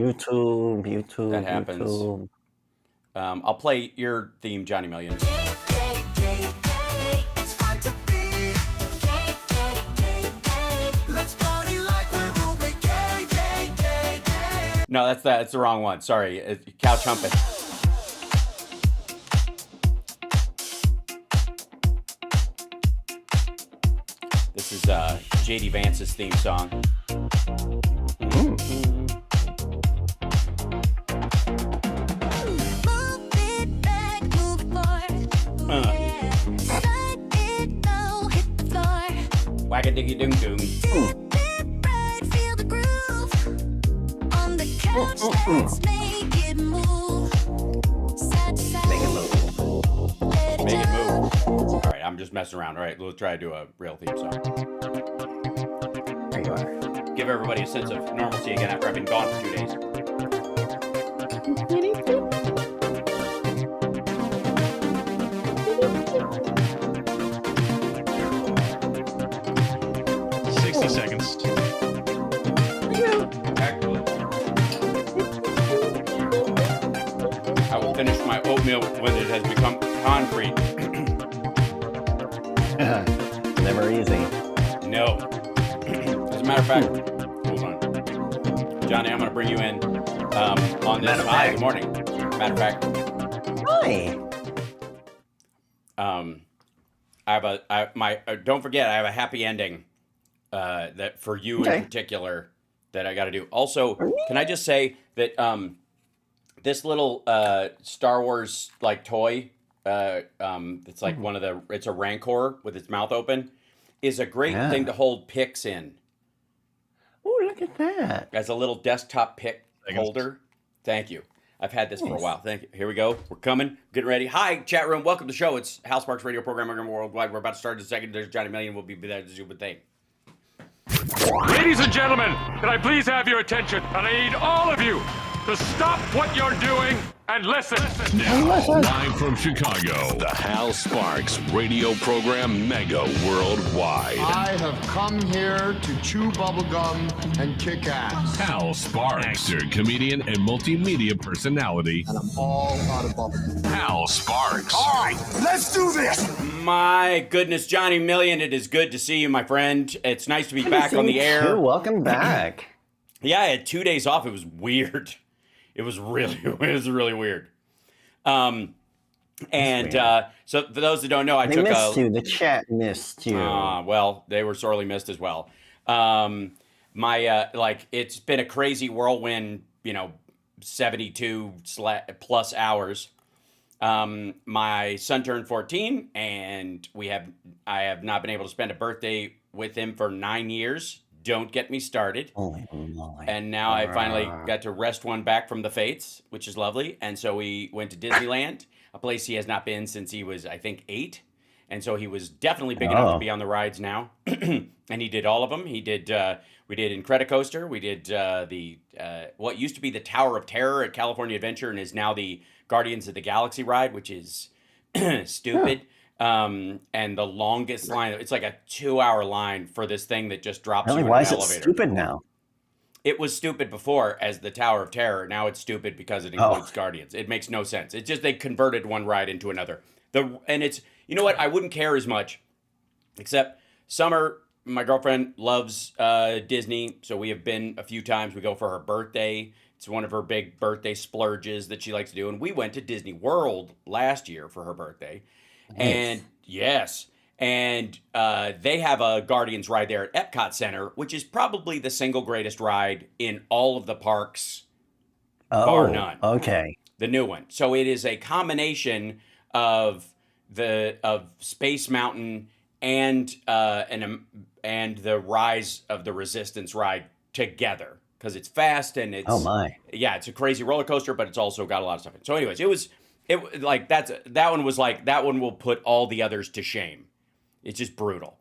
YouTube, That happens. YouTube. I'll play your theme, Johnny Millions. No, that's the wrong one. Sorry, Couch Humping. This is J.D. Vance's theme song. Whack-a-diggy-doom-doom. Make it move. All right, I'm just messing around. All right, let's try to do a real theme song. There you are. Give everybody a sense of normalcy again after I've been gone for 2 days. I will finish my oatmeal when it has become concrete. Never easy. No. As a matter of fact, hold on. Johnny, I'm going to bring you in on this. Hi, good morning. Matter of fact. Hi. Don't forget, I have a happy ending that for you in particular that I got to do. Also, can I just say that this little Star Wars like toy, it's like it's a Rancor with its mouth open, is a great thing to hold picks in. Oh, look at that. As a little desktop pick holder. Thank you. I've had this for a while. Thank you. Here we go. We're coming. Getting ready. Hi, chat room. Welcome to the show. It's Hal Sparks radio program Megaworldwide. We're about to start in a second. There's Johnny Million. We'll be there to do the thing. Ladies and gentlemen, can I please have your attention? And I need all of you to stop what you're doing and listen. Now, live from Chicago, the Hal Sparks radio program Mega Worldwide. I have come here to chew bubblegum and kick ass. Hal Sparks, actor, comedian, and multimedia personality. And I'm all out of bubblegum. Hal Sparks. All right, let's do this. My goodness, Johnny Million, it is good to see you, my friend. It's nice to be back on the air. Welcome back. Yeah, I had 2 days off. It was weird. It was really weird. So for those that don't know, They missed you. The chat missed you. Well, they were sorely missed as well. It's been a crazy whirlwind, 72 plus hours. My son turned 14, and I have not been able to spend a birthday with him for 9 years. Don't get me started. Oh my. And now I finally got to wrest one back from the fates, which is lovely. And so we went to Disneyland, a place he has not been since he was, I think, 8. And so he was definitely big enough to be on the rides now. And he did all of them. We did Incredicoaster. We did what used to be the Tower of Terror at California Adventure and is now the Guardians of the Galaxy ride, which is stupid. And the longest line, it's like a 2-hour line for this thing that just drops you in an elevator. Why is it stupid now? It was stupid before as the Tower of Terror. Now it's stupid because it includes Guardians. It makes no sense. It's just they converted one ride into another. And it's, you know what? I wouldn't care as much, except Summer, my girlfriend, loves Disney. So we have been a few times. We go for her birthday. It's one of her big birthday splurges that she likes to do. And we went to Disney World last year for her birthday. And they have a Guardians ride there at Epcot Center, which is probably the single greatest ride in all of the parks, bar none. Okay. The new one. So it is a combination of Space Mountain and the Rise of the Resistance ride together because it's fast and it's it's a crazy roller coaster, but it's also got a lot of stuff in it. So, anyways, that one will put all the others to shame. It's just brutal.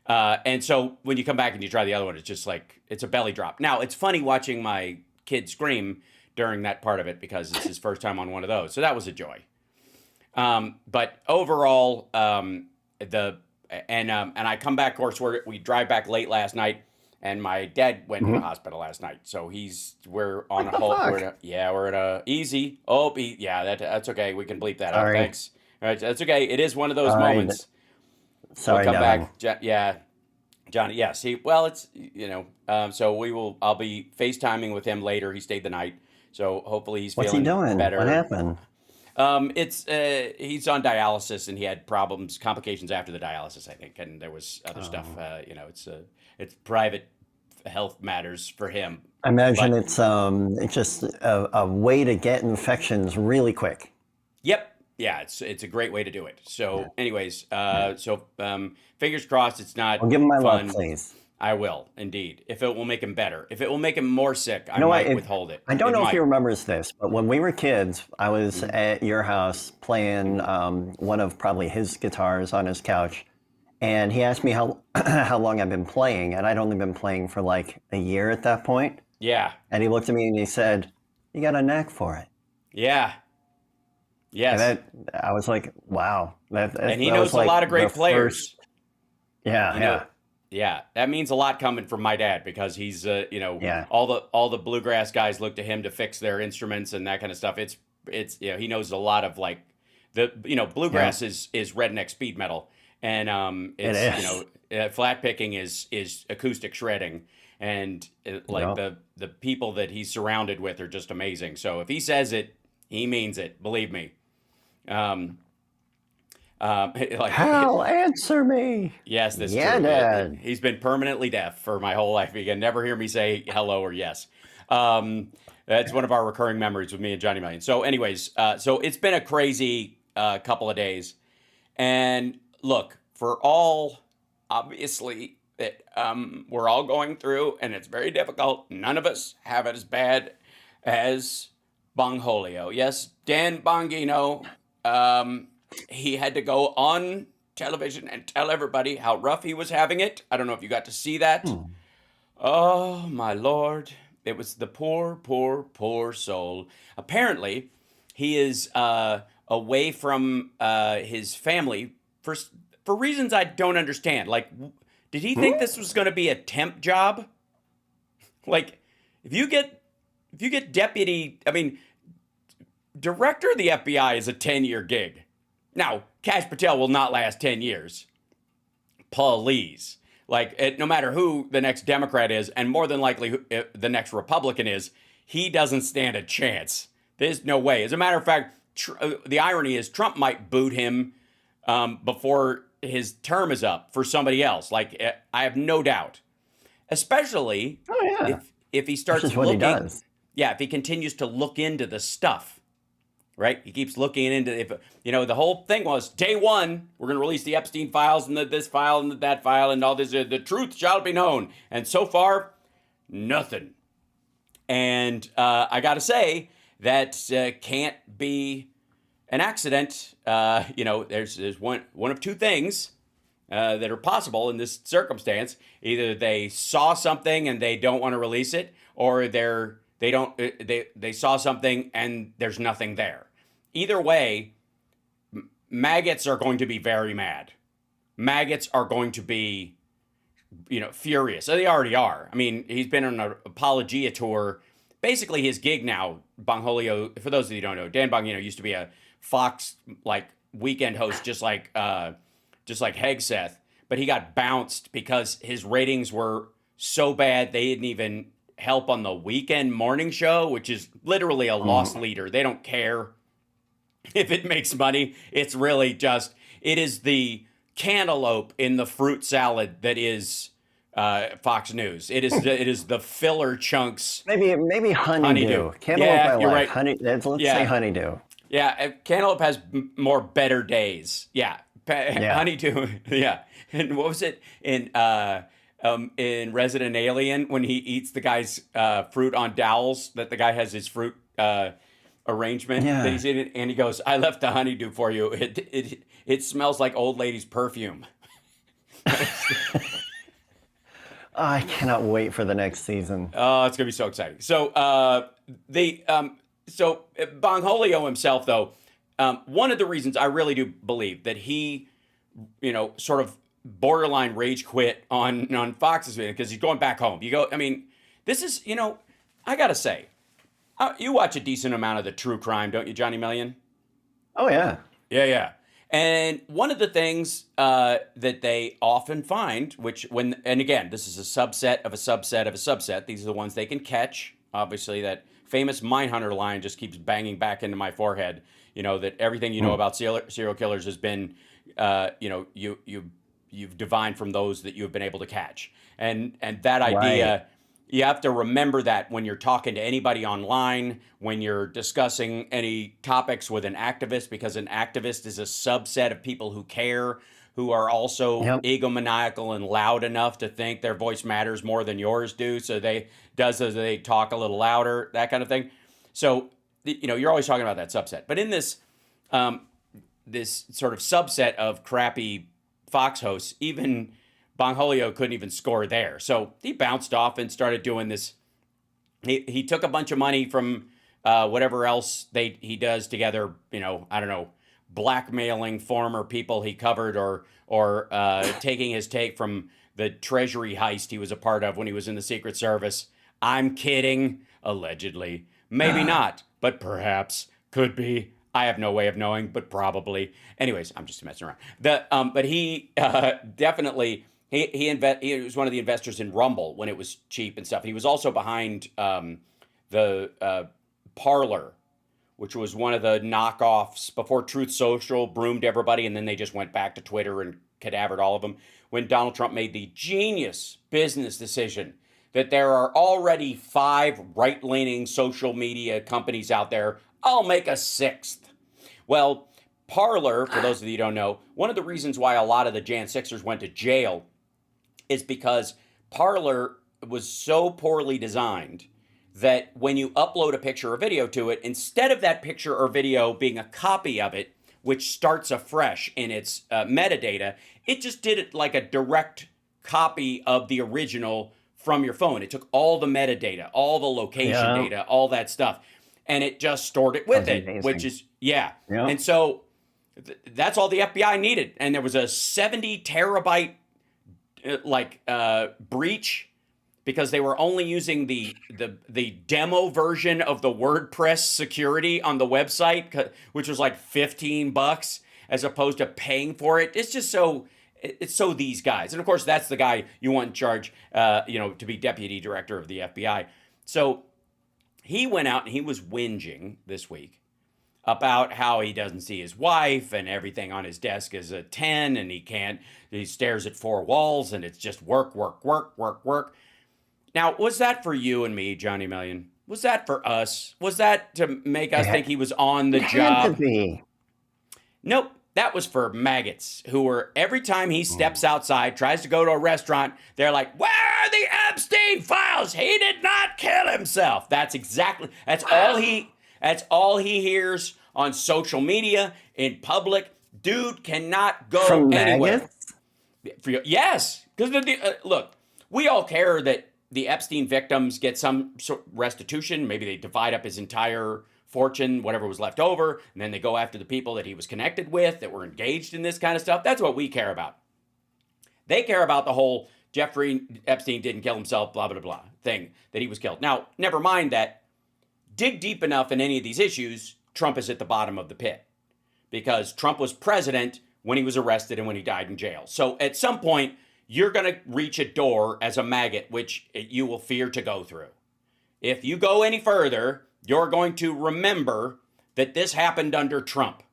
And so when you come back and you try the other one, it's just like, it's a belly drop. Now, it's funny watching my kid scream during that part of it because it's his first time on one of those. So that was a joy. But overall, and I come back, of course, we drive back late last night. And my dad went to the hospital last night, so we're on What a the whole. fuck? We're at a easy. Oh, that's okay. We can bleep that out. Sorry. Thanks. All right, that's okay. It is one of those Sorry, moments. Sorry, We'll come Devin. back. Yeah, Johnny. Yeah. See, well, it's so we will. I'll be FaceTiming with him later. He stayed the night, so hopefully he's What's he feeling doing? better. What happened? He's on dialysis and he had complications after the dialysis, I think, and there was other stuff. It's private health matters for him. I imagine But- it's just a way to get infections really quick. Yep. Yeah, it's a great way to do it. So, anyways, fingers crossed it's not Well, give him my fun. love, please. I will, indeed. If it will make him better. If it will make him more sick, I You know what? might withhold it. I don't It know if might. he remembers this, but when we were kids, I was at your house playing one of probably his guitars on his couch, and he asked me how how long I've been playing, and I'd only been playing for like a year at that point. Yeah. And he looked at me and he said, "You got a knack for it." Yeah. Yes. And I was like, "Wow!" And he that knows was like a lot of great the players. first- Yeah, You know, yeah. Yeah, that means a lot coming from my dad because he's Yeah. all the bluegrass guys look to him to fix their instruments and that kind of stuff. It's he knows a lot of like bluegrass is redneck speed metal and it's is. flat picking is acoustic shredding and the people that he's surrounded with are just amazing. So if he says it, he means it. Believe me. Hal, answer me. Yes, that's Yeah, true. Dad. He's been permanently deaf for my whole life. He can never hear me say hello or yes. That's one of our recurring memories with me and Johnny Million. So anyways, so it's been a crazy couple of days. And look, for all, obviously, that we're all going through, and it's very difficult. None of us have it as bad as Bungholio. Yes, Dan Bongino, he had to go on television and tell everybody how rough he was having it. I don't know if you got to see that. Oh, my Lord. It was the poor, poor, poor soul. Apparently, he is away from his family for reasons I don't understand. Like, did he think this was going to be a temp job? Like, if you get deputy, director of the FBI is a 10-year gig. Now, Kash Patel will not last 10 years. Please. No matter who the next Democrat is, and more than likely who, the next Republican is, he doesn't stand a chance. There's no way. As a matter of fact, the irony is Trump might boot him before his term is up for somebody else. I have no doubt. Especially if he starts This is what looking. he does. Yeah, if he continues to look into the stuff. Right? He keeps looking into the whole thing was day one, we're going to release the Epstein files and this file and that file and all this. The truth shall be known. And so far, nothing. And I got to say, that can't be an accident. There's one of two things that are possible in this circumstance. Either they saw something and they don't want to release it, or they saw something and there's nothing there. Either way, maggots are going to be very mad. Maggots are going to be, furious. They already are. He's been on an apologia tour. Basically, his gig now, Bungholio, for those of you who don't know, Dan Bongino used to be a Fox weekend host, just like Hegseth, but he got bounced because his ratings were so bad they didn't even help on the weekend morning show, which is literally a loss leader. They don't care if it makes money. It's really just, it is the cantaloupe in the fruit salad that is Fox News. It is the filler chunks. Maybe honeydew. Cantaloupe, Yeah, I you're like. right. Let's say honeydew. Yeah, cantaloupe has more better days. Yeah, honeydew. Yeah, and what was it in Resident Alien when he eats the guy's fruit on dowels? That the guy has his fruit arrangement that he's eating, and he goes, "I left the honeydew for you. It smells like old lady's perfume." I cannot wait for the next season. Oh, it's gonna be so exciting. So Bungholio himself, though, one of the reasons I really do believe that he, sort of borderline rage quit on Fox's video because he's going back home. I mean, this is, I got to say, you watch a decent amount of the true crime, don't you, Johnny Million? Oh, yeah. Yeah. And one of the things that they often find, and again, this is a subset of a subset of a subset. These are the ones they can catch. Obviously, that famous Mindhunter line just keeps banging back into my forehead. That everything you know about serial killers has been, you've divined from those that you've been able to catch. And that idea, right. You have to remember that when you're talking to anybody online, when you're discussing any topics with an activist, because an activist is a subset of people who care, who are also egomaniacal and loud enough to think their voice matters more than yours do. So they talk a little louder, that kind of thing. So, you're always talking about that subset. But in this sort of subset of crappy Fox hosts, even Bungholio couldn't even score there. So he bounced off and started doing this. He took a bunch of money from whatever else he does together, I don't know, blackmailing former people he covered or taking his take from the Treasury heist he was a part of when he was in the Secret Service. I'm kidding, allegedly. Maybe not, but perhaps, could be. I have no way of knowing, but probably. Anyways, I'm just messing around. But he definitely... He was one of the investors in Rumble when it was cheap and stuff. He was also behind the Parler, which was one of the knockoffs before Truth Social broomed everybody, and then they just went back to Twitter and cadavered all of them. When Donald Trump made the genius business decision that there are already 5 right-leaning social media companies out there, I'll make a 6th. Well, Parler, for those of you who don't know, one of the reasons why a lot of the Jan 6ers went to jail is because Parler was so poorly designed that when you upload a picture or video to it, instead of that picture or video being a copy of it, which starts afresh in its metadata, it just did it like a direct copy of the original from your phone. It took all the metadata, all the location data, all that stuff, and it just stored it with it, amazing. Which is, And so that's all the FBI needed. And there was a 70 terabyte breach because they were only using the demo version of the WordPress security on the website, which was like $15 as opposed to paying for it. It's just it's so these guys. And of course, that's the guy you want in charge, to be deputy director of the FBI. So he went out and he was whinging this week about how he doesn't see his wife and everything on his desk is a 10 and he stares at 4 walls and it's just work. Now, was that for you and me, Johnny Million? Was that for us? Was that to make us think he was on the job? Nope. That was for maggots who were, every time he steps outside, tries to go to a restaurant, they're like, where are the Epstein files? He did not kill himself. That's all he hears on social media, in public. Dude cannot go from anywhere. Maggots? Yes. Because, look, we all care that the Epstein victims get some restitution. Maybe they divide up his entire fortune, whatever was left over, and then they go after the people that he was connected with that were engaged in this kind of stuff. That's what we care about. They care about the whole Jeffrey Epstein didn't kill himself, blah, blah, blah thing, that he was killed. Now, never mind that. Dig deep enough in any of these issues, Trump is at the bottom of the pit because Trump was president when he was arrested and when he died in jail. So at some point, you're going to reach a door as a maggot, which you will fear to go through. If you go any further, you're going to remember that this happened under Trump.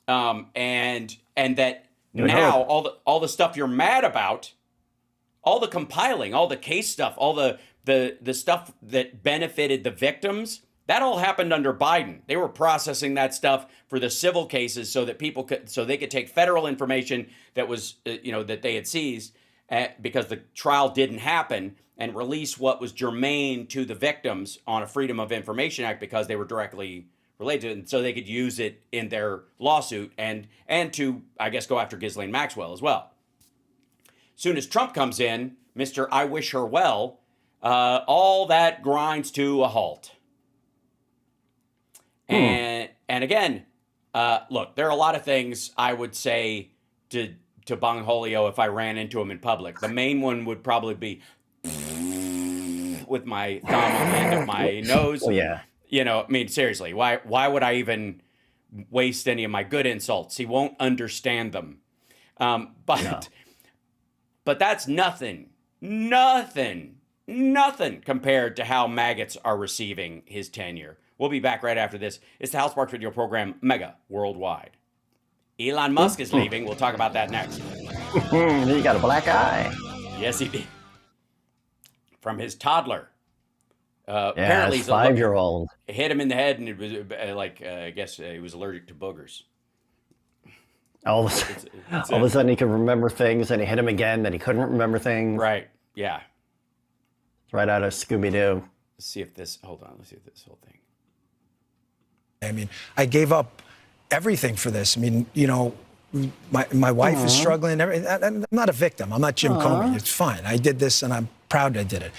And that now all the stuff you're mad about, all the compiling, all the case stuff, all the stuff that benefited the victims, that all happened under Biden. They were processing that stuff for the civil cases so that they could take federal information that was, that they had seized because the trial didn't happen, and release what was germane to the victims on a Freedom of Information Act because they were directly related, and so they could use it in their lawsuit and to, I guess, go after Ghislaine Maxwell as well. Soon as Trump comes in, Mr. I wish her well, all that grinds to a halt. And again, look, there are a lot of things I would say to to Bungholio if I ran into him in public. The main one would probably be with my thumb on the end of my nose. Oh, yeah. You know, I mean, seriously, why would I even waste any of my good insults? He won't understand them. But that's nothing compared to how maggots are receiving his tenure. We'll be back right after this. It's the Hal Sparks Radio program, Mega Worldwide. Elon Musk is leaving. We'll talk about that next. He got a black eye. Yes, he did. From his toddler. Apparently, he's a 5-year-old. It hit him in the head, and it was I guess he was allergic to boogers. All of a sudden, he could remember things, and he hit him again, then he couldn't remember things. Right, yeah. Right out of Scooby-Doo. Let's see if this, hold on, let's see if this whole thing. I mean, I gave up everything for this. I mean, you know, my wife is struggling. I'm not a victim. I'm not Jim Comey. It's fine. I did this, and I'm proud I did it.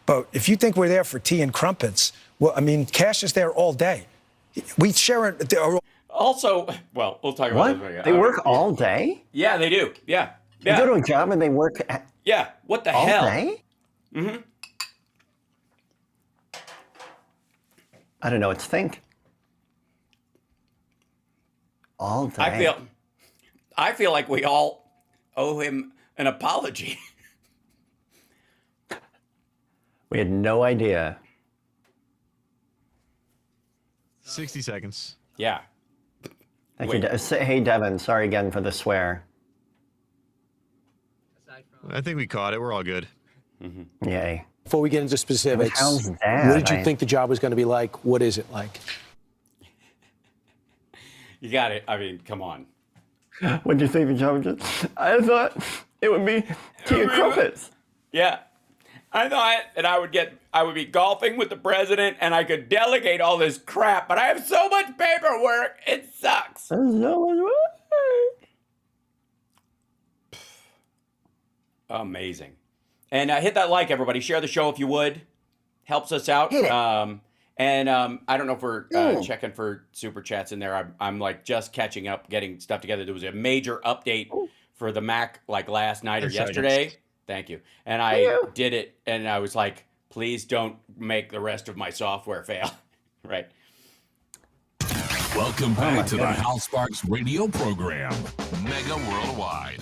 But if you think we're there for tea and crumpets, well, I mean, Kash is there all day. We share it. Also, well, we'll talk about What? this. They work all day? Yeah, they do. Yeah. They go to a job and they work yeah. What the all hell? Day? Mm-hmm. I don't know what to think. All day. I feel like we all owe him an apology. We had no idea. 60 seconds. Yeah. Thank you. Hey, Devin, sorry again for the swear. I think we caught it. We're all good. Mm-hmm. Yay. Before we get into specifics, How's that? what did you think the job was going to be like? What is it like? You got it. I mean, come on. What did you think the job was? I thought it would be tea and crumpets. Yeah. I thought that I would be golfing with the president and I could delegate all this crap, but I have so much paperwork, it sucks. There's so much work. Amazing. And hit that like, everybody. Share the show if you would. Helps us out. Hit it. I don't know if we're checking for super chats in there. I'm like just catching up, getting stuff together. There was a major update for the Mac like last night or yesterday. Thank you. And I did it, and I was like, please don't make the rest of my software fail. Right. Welcome back to the Hal Sparks radio program, Mega Worldwide.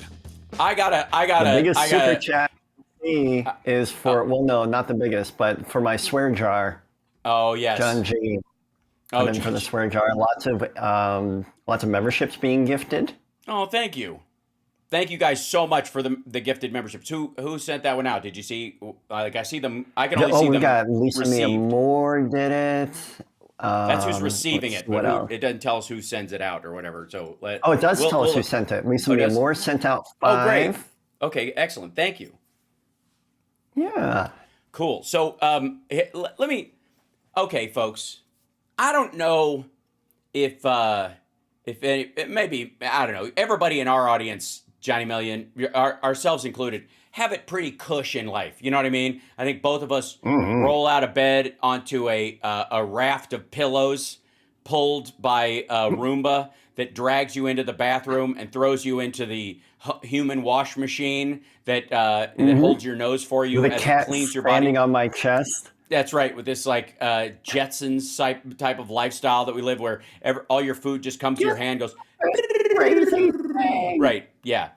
The biggest super chat is for, well, no, not the biggest, but for my swear jar. Oh, yes. John G. Put in for the swear jar. Lots of memberships being gifted. Oh, thank you. Thank you guys so much for the gifted memberships. Who sent that one out? Did you see? Like I see them. I can only see them. We got Lisa Mia Moore did it. That's who's receiving it. What else? It doesn't tell us who sends it out or whatever. So it does tell us who sent it. Lisa Mia Moore sent out 5. Oh, great. Okay, excellent. Thank you. Yeah. Cool. So let me. Okay, folks. I don't know if maybe I don't know. Everybody in our audience, Johnny Million, ourselves included, have it pretty cush in life. You know what I mean? I think both of us roll out of bed onto a raft of pillows pulled by a Roomba that drags you into the bathroom and throws you into the human wash machine that holds your nose for you with as a cat it cleans your body. standing on my chest. That's right, with this like Jetsons type of lifestyle that we live, where all your food just comes to your hand, goes crazy. Right, yeah,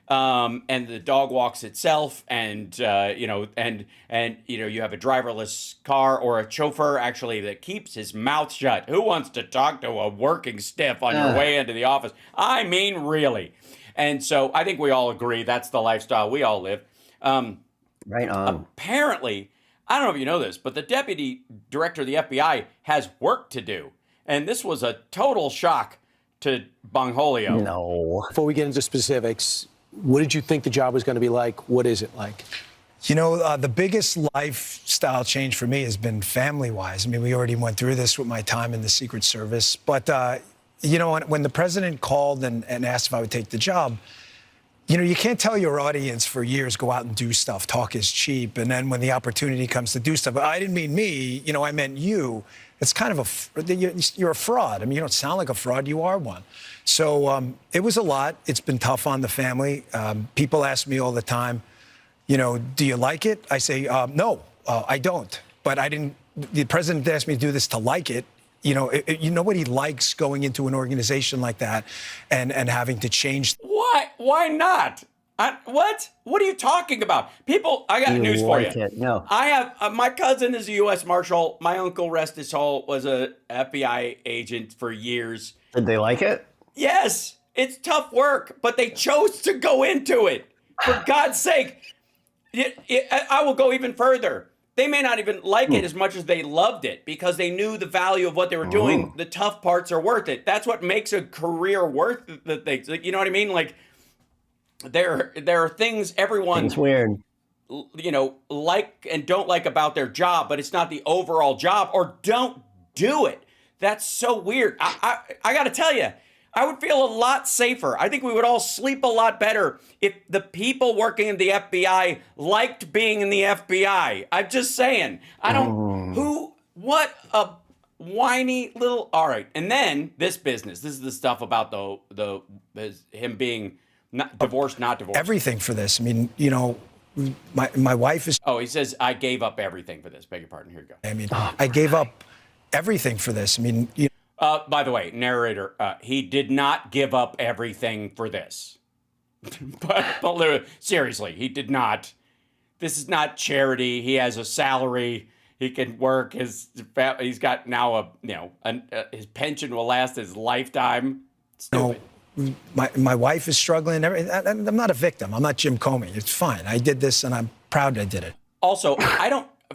and the dog walks itself, and you have a driverless car or a chauffeur actually that keeps his mouth shut. Who wants to talk to a working stiff on your way into the office? I mean, really. And so I think we all agree that's the lifestyle we all live. Right on. Apparently, I don't know if you know this, but the deputy director of the FBI has work to do. And this was a total shock to Bungholio. No. Before we get into specifics, what did you think the job was going to be like? What is it like? You know, the biggest lifestyle change for me has been family-wise. I mean, we already went through this with my time in the Secret Service. But, when the president called and asked if I would take the job, you can't tell your audience for years, go out and do stuff, talk is cheap. And then when the opportunity comes to do stuff, I didn't mean me, I meant you. it's kind of you're a fraud. I mean, you don't sound like a fraud. You are one. So it was a lot. It's been tough on the family. People ask me all the time, you know, do you like it? I say, no, I don't. But I didn't. The president asked me to do this to like it. You know, nobody likes going into an organization like that and having to change. Why not? What? What are you talking about? People, I got news for you. No. I have, my cousin is a U.S. Marshal. My uncle, rest his soul, was a FBI agent for years. Did they like it? Yes, it's tough work, but they chose to go into it. For God's sake, I will go even further. They may not even like it as much as they loved it because they knew the value of what they were doing. The tough parts are worth it. That's what makes a career worth the things. Like, you know what I mean? Like, there are things everyone, It's weird. you know, like and don't like about their job, but it's not the overall job, or don't do it. That's so weird. I got to tell you, I would feel a lot safer. I think we would all sleep a lot better if the people working in the FBI liked being in the FBI. I'm just saying. I don't, what a whiny little, all right. And then this business, this is the stuff about him being not divorced. Everything for this. I mean, you know, my wife is. Oh, he says, I gave up everything for this. Beg your pardon. Here you go. I mean, I gave up everything for this. I mean, by the way, narrator, he did not give up everything for this. but seriously, he did not. This is not charity. He has a salary. He can work. He's got now his pension will last his lifetime. Stupid. My wife is struggling. I'm not a victim. I'm not Jim Comey. It's fine. I did this, and I'm proud I did it. Also,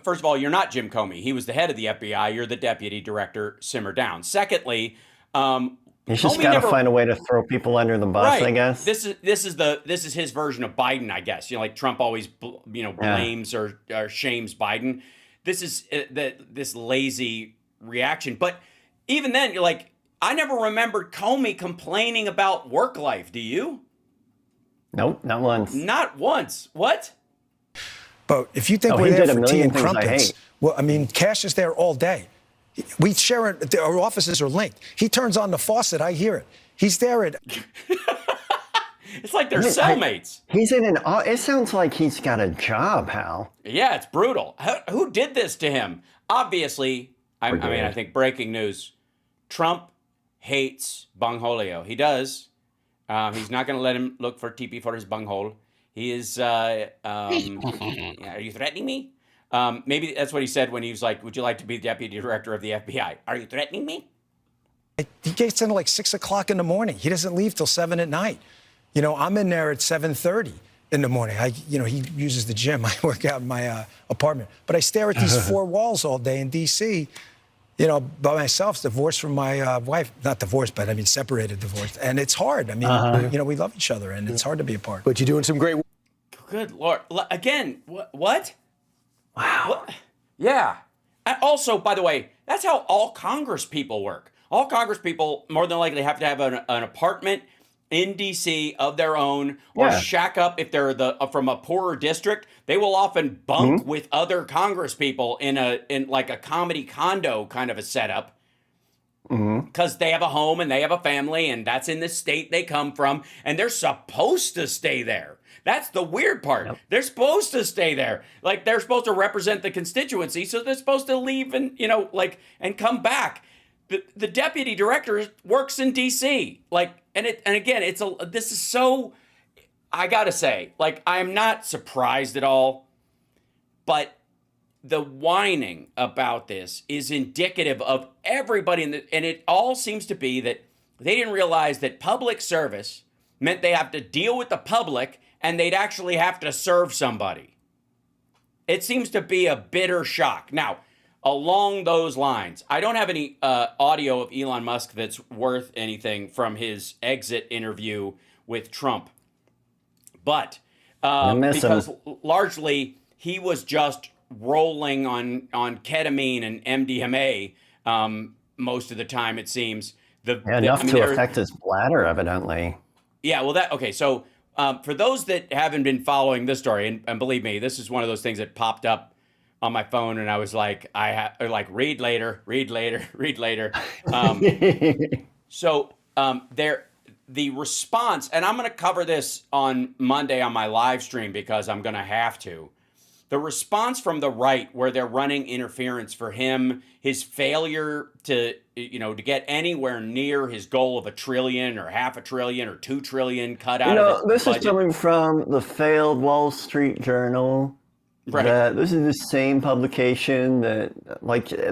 first of all, you're not Jim Comey. He was the head of the FBI. You're the deputy director. Simmer down. Secondly, you just got to find a way to throw people under the bus, right. I guess. This is his version of Biden, I guess. You know, like Trump always blames or shames Biden. This is this lazy reaction. But even then, you're like, I never remembered Comey complaining about work life. Do you? Nope, not once. Not once. What? But if you think we're there for tea and crumpets, well, I mean, Kash is there all day. We share it. Our offices are linked. He turns on the faucet. I hear it. He's there at. It's like they're cellmates. He's in an. It sounds like he's got a job, Hal. Yeah, it's brutal. Who did this to him? Obviously, I mean, I think breaking news: Trump hates Bungholio. He does. He's not going to let him look for TP for his bunghole. He is. Are you threatening me? Maybe that's what he said when he was like, "Would you like to be the deputy director of the FBI? Are you threatening me?" He gets in at like 6 o'clock in the morning. He doesn't leave till 7 at night. You know, I'm in there at 7:30 in the morning. He uses the gym. I work out in my apartment, but I stare at these four walls all day in D.C. You know, by myself, divorced from my wife. Not divorced, but I mean separated, divorced, and it's hard. I mean, you know, we love each other, and it's hard to be apart. But you're doing some great work. Good Lord! Again, what? Wow. What? Yeah. And also, by the way, that's how all Congress people work. All Congress people more than likely have to have an apartment in D.C. of their own, or shack up if they're from a poorer district. They will often bunk with other Congress people in like a comedy condo kind of a setup, because they have a home and they have a family, and that's in the state they come from, and they're supposed to stay there. That's the weird part. Yep. They're supposed to stay there. Like, they're supposed to represent the constituency, so they're supposed to leave and, and come back. The deputy director works in D.C. This is so, I gotta say, I'm not surprised at all, but the whining about this is indicative of everybody and it all seems to be that they didn't realize that public service meant they have to deal with the public and they'd actually have to serve somebody. It seems to be a bitter shock. Now, along those lines, I don't have any audio of Elon Musk that's worth anything from his exit interview with Trump. But because largely he was just rolling on ketamine and MDMA most of the time, it seems. Enough to affect his bladder, evidently. Yeah, well, so for those that haven't been following this story, and believe me, this is one of those things that popped up on my phone, and I was like, read later, read later, read later. The response, and I'm going to cover this on Monday on my live stream because I'm going to have to. The response from the right, where they're running interference for him, his failure to get anywhere near his goal of $1 trillion or $500 billion or $2 trillion cut out of the this budget. is coming from the failed Wall Street Journal. Right. This is the same publication that,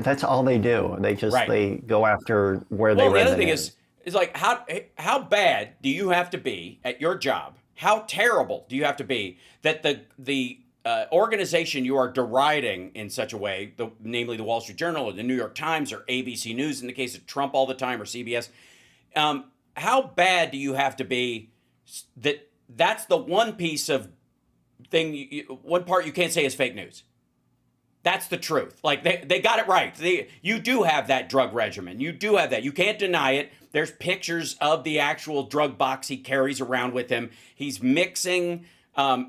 that's all they do. They just they go after where they resonate. The other thing is like, how bad do you have to be at your job? How terrible do you have to be that the organization you are deriding in such a way, namely the Wall Street Journal or the New York Times or ABC News in the case of Trump all the time, or CBS, how bad do you have to be that's the one piece of thing, one part you can't say is fake news? That's the truth. Like, they got it right. You do have that drug regimen. You do have that. You can't deny it. There's pictures of the actual drug box he carries around with him. He's mixing,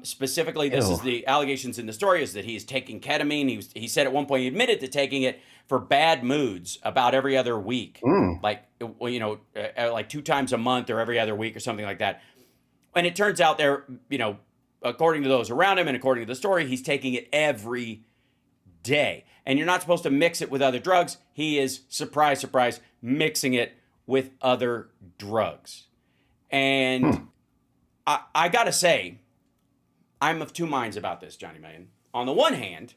specifically, this is the allegations in the story, is that he's taking ketamine. He said at one point he admitted to taking it for bad moods about every other week. Like 2 times a month or every other week or something like that. And it turns out according to those around him and according to the story, he's taking it every day. And you're not supposed to mix it with other drugs. He is, surprise, surprise, mixing it with other drugs. And I got to say, I'm of two minds about this, Johnny Million. On the one hand,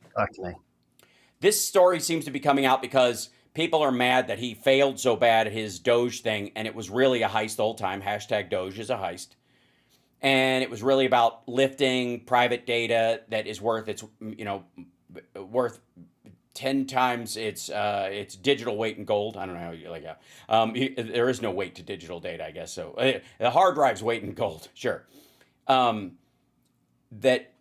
this story seems to be coming out because people are mad that he failed so bad at his Doge thing, and it was really a heist the whole time. # Doge is a heist. And it was really about lifting private data that is worth worth 10 times its digital weight in gold. I don't know how you there is no weight to digital data, I guess. So the hard drive's weight in gold, sure. That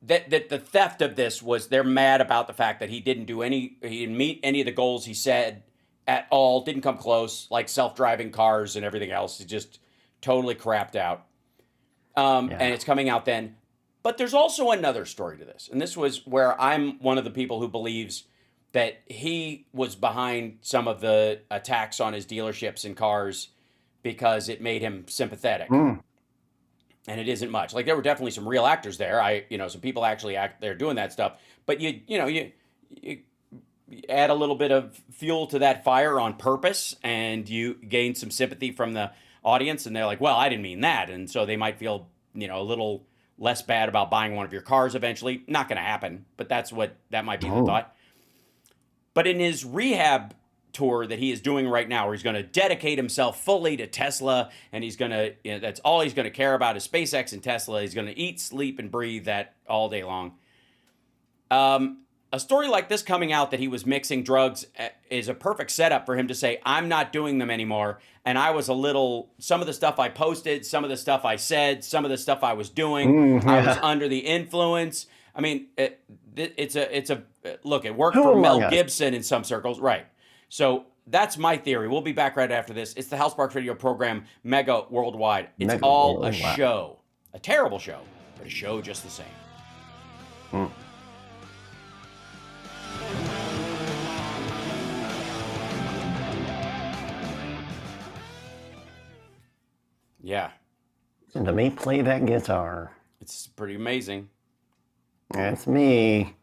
the theft of this was, they're mad about the fact that he didn't meet any of the goals he said at all, didn't come close, like self-driving cars and everything else. He just totally crapped out. And it's coming out then. But there's also another story to this. And this was where I'm one of the people who believes that he was behind some of the attacks on his dealerships and cars because it made him sympathetic. And it isn't much. Like, there were definitely some real actors there. Some people actually act there doing that stuff. But you add a little bit of fuel to that fire on purpose, and you gain some sympathy from the audience, and they're like, well, I didn't mean that. And so they might feel, a little less bad about buying one of your cars eventually. Not going to happen, but that might be the thought. But in his rehab tour that he is doing right now, where he's going to dedicate himself fully to Tesla, and he's going to, that's all he's going to care about is SpaceX and Tesla. He's going to eat, sleep, and breathe that all day long. A story like this coming out that he was mixing drugs is a perfect setup for him to say, I'm not doing them anymore. And I was some of the stuff I posted, some of the stuff I said, some of the stuff I was doing, I was under the influence. I mean, look, it worked for Mel Gibson in some circles. Right. So that's my theory. We'll be back right after this. It's the Hal Sparks radio program, Mega Worldwide. It's all a show. A terrible show, but a show just the same. Yeah. Listen to me play that guitar. It's pretty amazing. That's me.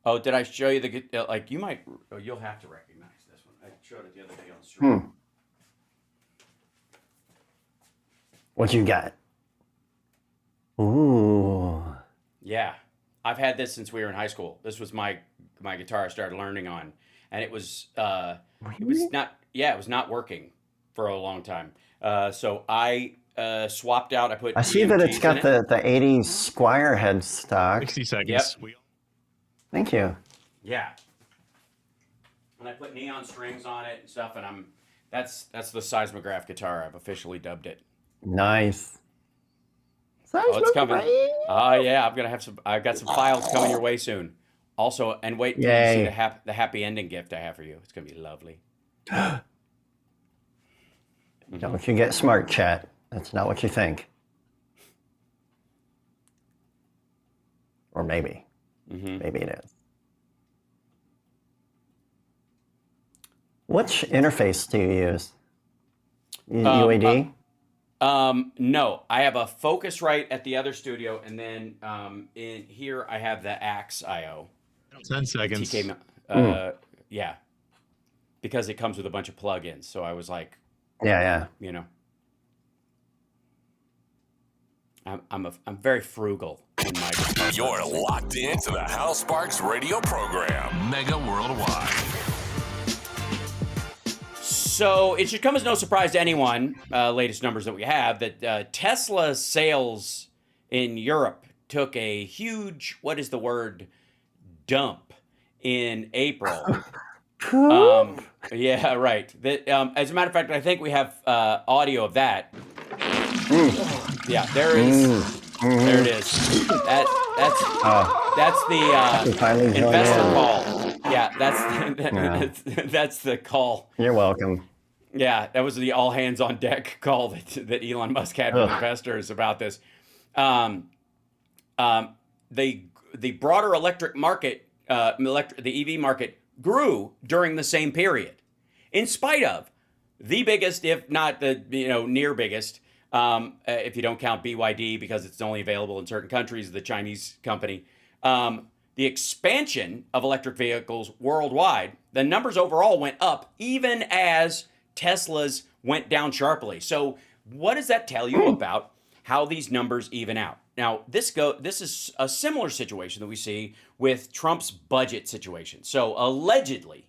Oh, did I show you you'll have to recognize this one. I showed it the other day on stream. What you got? Ooh. Yeah. I've had this since we were in high school. This was my guitar I started learning on. And it was it was not working for a long time. So I swapped out. I see that it's got the 80s Squire headstock. 60 seconds. Yep. Thank you. Yeah. And I put neon strings on it and stuff, and that's the seismograph guitar. I've officially dubbed it. Nice. Oh, it's coming. Oh yeah, I've got some files coming your way soon. Also, and wait till you see the happy ending gift I have for you. It's gonna be lovely. Don't you get smart, chat. That's not what you think. Or maybe. Maybe it is. Which interface do you use? UAD? No, I have a Focusrite at the other studio, and then in here I have the Axe IO. 10 seconds. Yeah, because it comes with a bunch of plugins. So I was like, Yeah. you know, I'm very frugal in my. You're locked into the Hal Sparks radio program, Mega Worldwide. So it should come as no surprise to anyone, latest numbers that we have, that Tesla sales in Europe took a huge, what is the word, dump in April. Yeah, right. As a matter of fact, I think we have audio of that. Yeah, there is. There it is. That's the investor call. Yeah, that's the call. You're welcome. Yeah, that was the all hands on deck call that Elon Musk had with investors about this. The broader electric market, the EV market, grew during the same period, in spite of the biggest, if not the near biggest, if you don't count BYD because it's only available in certain countries, the Chinese company. The expansion of electric vehicles worldwide, the numbers overall went up, even as Tesla's went down sharply. So what does that tell you about how these numbers even out? Now, this is a similar situation that we see with Trump's budget situation. So allegedly,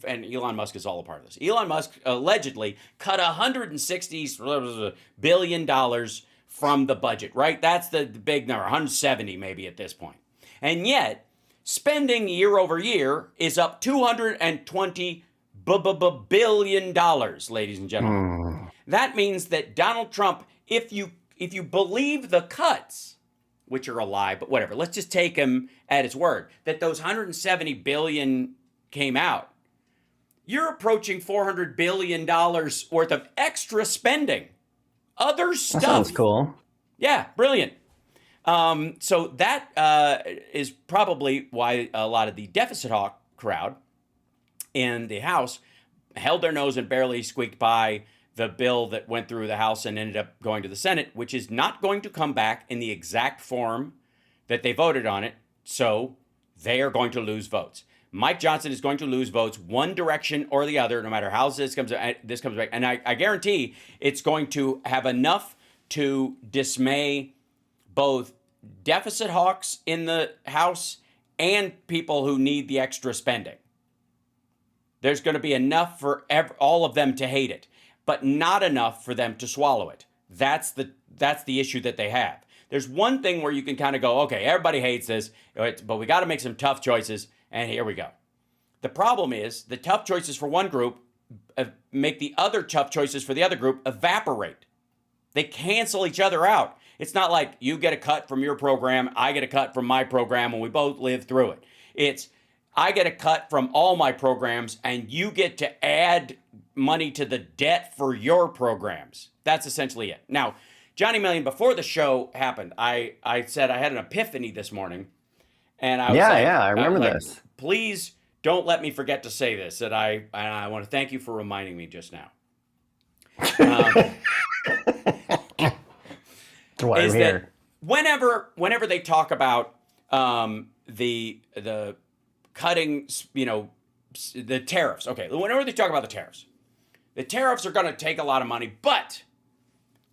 and Elon Musk is all a part of this, Elon Musk allegedly cut $160 billion from the budget, right? That's the big number, 170 maybe at this point. And yet, spending year over year is up $220 billion, ladies and gentlemen. That means that Donald Trump, if you believe the cuts, which are a lie, but whatever, let's just take him at his word, that those 170 billion came out, you're approaching $400 billion worth of extra spending. Other stuff. That sounds cool. Yeah, brilliant. So that is probably why a lot of the deficit hawk crowd in the House held their nose and barely squeaked by the bill that went through the House and ended up going to the Senate, which is not going to come back in the exact form that they voted on it. So they are going to lose votes. Mike Johnson is going to lose votes one direction or the other, no matter how this comes back. And I guarantee it's going to have enough to dismay both deficit hawks in the House and people who need the extra spending. There's going to be enough for all of them to hate it, but not enough for them to swallow it. That's the issue that they have. There's one thing where you can kind of go, okay, everybody hates this, but we got to make some tough choices, and here we go. The problem is the tough choices for one group make the other tough choices for the other group evaporate. They cancel each other out. It's not like you get a cut from your program, I get a cut from my program, and we both live through it. It's I get a cut from all my programs, and you get to add money to the debt for your programs. That's essentially it. Now, Johnny Million, before the show happened, I said I had an epiphany this morning, and I was I remember this. Please don't let me forget to say this. And I want to thank you for reminding me just now. That's why I'm here. Whenever they talk about the cutting, the tariffs. Okay, whenever they talk about the tariffs are going to take a lot of money, but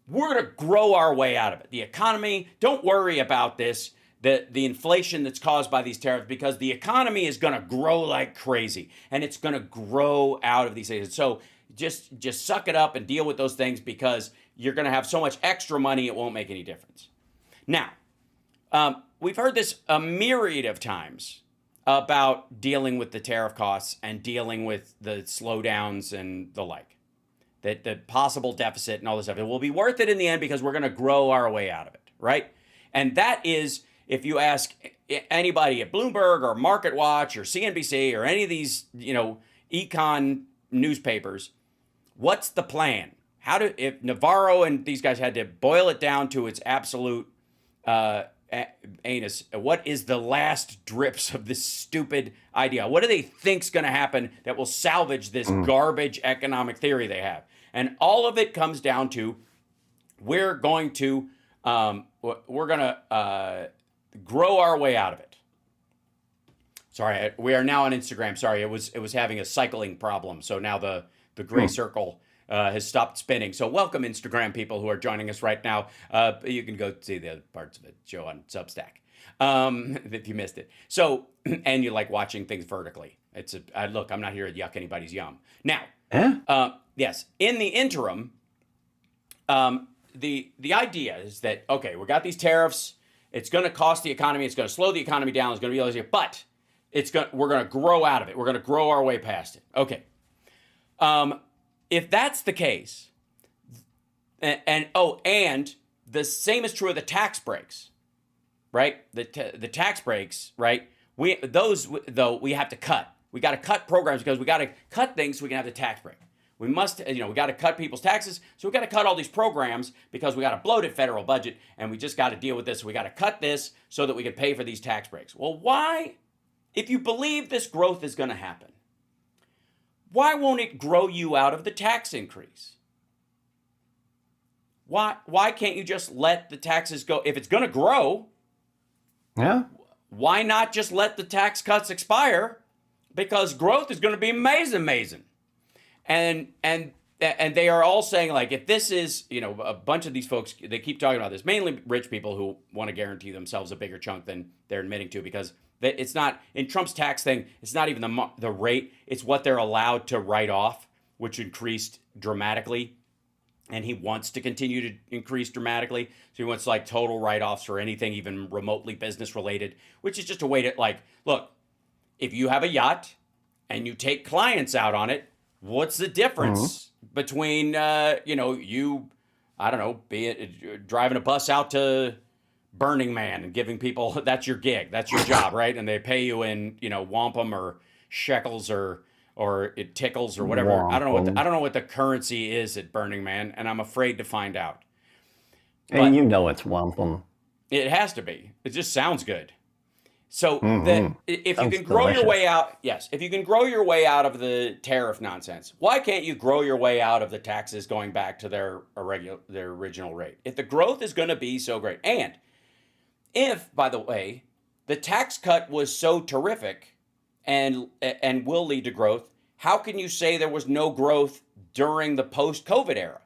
we're going to grow our way out of it. The economy, don't worry about this, the inflation that's caused by these tariffs, because the economy is going to grow like crazy, and it's going to grow out of these things. So just suck it up and deal with those things, because you're going to have so much extra money, it won't make any difference. Now, we've heard this a myriad of times about dealing with the tariff costs and dealing with the slowdowns and the like. That the possible deficit and all this stuff, it will be worth it in the end because we're going to grow our way out of it, right? And that is, if you ask anybody at Bloomberg or MarketWatch or CNBC or any of these, econ newspapers, what's the plan? If Navarro and these guys had to boil it down to its absolute anus, what is the last drips of this stupid idea? What do they think's going to happen that will salvage this garbage economic theory they have? And all of it comes down to we're going to grow our way out of it. Sorry, we are now on Instagram. Sorry, it was having a cycling problem, so now the gray circle has stopped spinning. So welcome, Instagram people who are joining us right now. You can go see the other parts of the show on Substack if you missed it. So, and you like watching things vertically. Look, I'm not here to yuck anybody's yum. Now, yes, in the interim, the idea is that, okay, we got these tariffs. It's going to cost the economy. It's going to slow the economy down. It's going to be easier, but we're going to grow out of it. We're going to grow our way past it. Okay. If that's the case, and the same is true of the tax breaks, right? The tax breaks, right? We have to cut. We got to cut programs because we got to cut things so we can have the tax break. We must, we got to cut people's taxes, so we got to cut all these programs because we got a bloated federal budget, and we just got to deal with this. So we got to cut this so that we can pay for these tax breaks. Well, why, if you believe this growth is going to happen, why won't it grow you out of the tax increase? Why can't you just let the taxes go? If it's going to grow, why not just let the tax cuts expire? Because growth is going to be amazing. And they are all saying, like, if this is, a bunch of these folks, they keep talking about this, mainly rich people who want to guarantee themselves a bigger chunk than they're admitting to, because it's not, in Trump's tax thing, it's not even the rate, it's what they're allowed to write off, which increased dramatically. And he wants to continue to increase dramatically. So he wants like total write-offs for anything even remotely business related, which is just a way to look, if you have a yacht and you take clients out on it, what's the difference between, you, I don't know, be it driving a bus out to Burning Man and giving people, that's your gig, that's your job, right? And they pay you in, wampum or shekels or it tickles or whatever. Wampum. I don't know what the currency is at Burning Man, and I'm afraid to find out. And it's wampum. It has to be. It just sounds good. So that if you can grow your way out, if you can grow your way out of the tariff nonsense, why can't you grow your way out of the taxes going back to their original rate? If the growth is going to be so great, and if, by the way, the tax cut was so terrific and will lead to growth, how can you say there was no growth during the post-COVID era?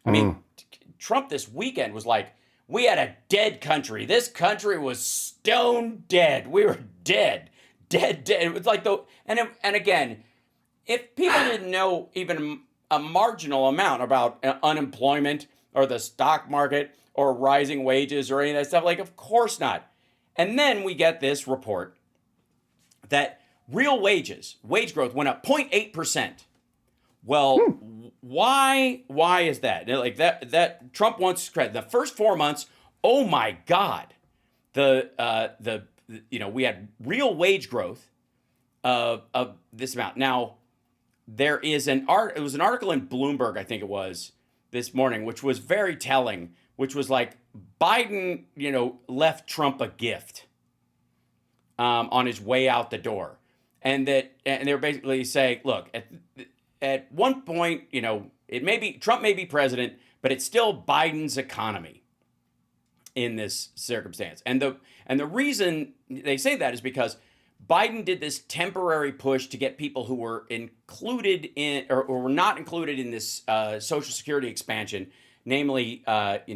I mean, Trump this weekend was like, we had a dead country. This country was stone dead. We were dead. It was like and again, if people didn't know even a marginal amount about unemployment or the stock market or rising wages or any of that stuff, of course not. And then we get this report that real wage growth went up 0.8%. Well, why is that? That Trump wants credit. The first 4 months, oh my God, we had real wage growth of this amount. Now, there is it was an article in Bloomberg, I think it was, this morning, which was very telling, which was like Biden, left Trump a gift on his way out the door. And they were basically saying, look, at one point, Trump may be president, but it's still Biden's economy in this circumstance. And the reason they say that is because Biden did this temporary push to get people who were included in or were not included in this Social Security expansion, namely, like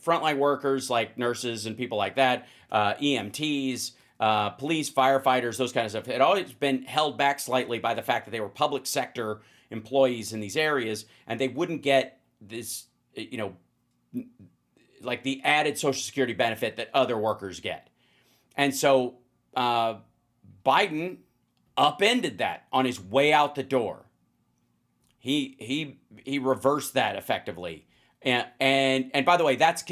frontline workers, like nurses and people like that, EMTs, police, firefighters, those kind of stuff. It had always been held back slightly by the fact that they were public sector employees in these areas, and they wouldn't get this, like the added Social Security benefit that other workers get. And so Biden upended that on his way out the door. He reversed that effectively. And by the way, that's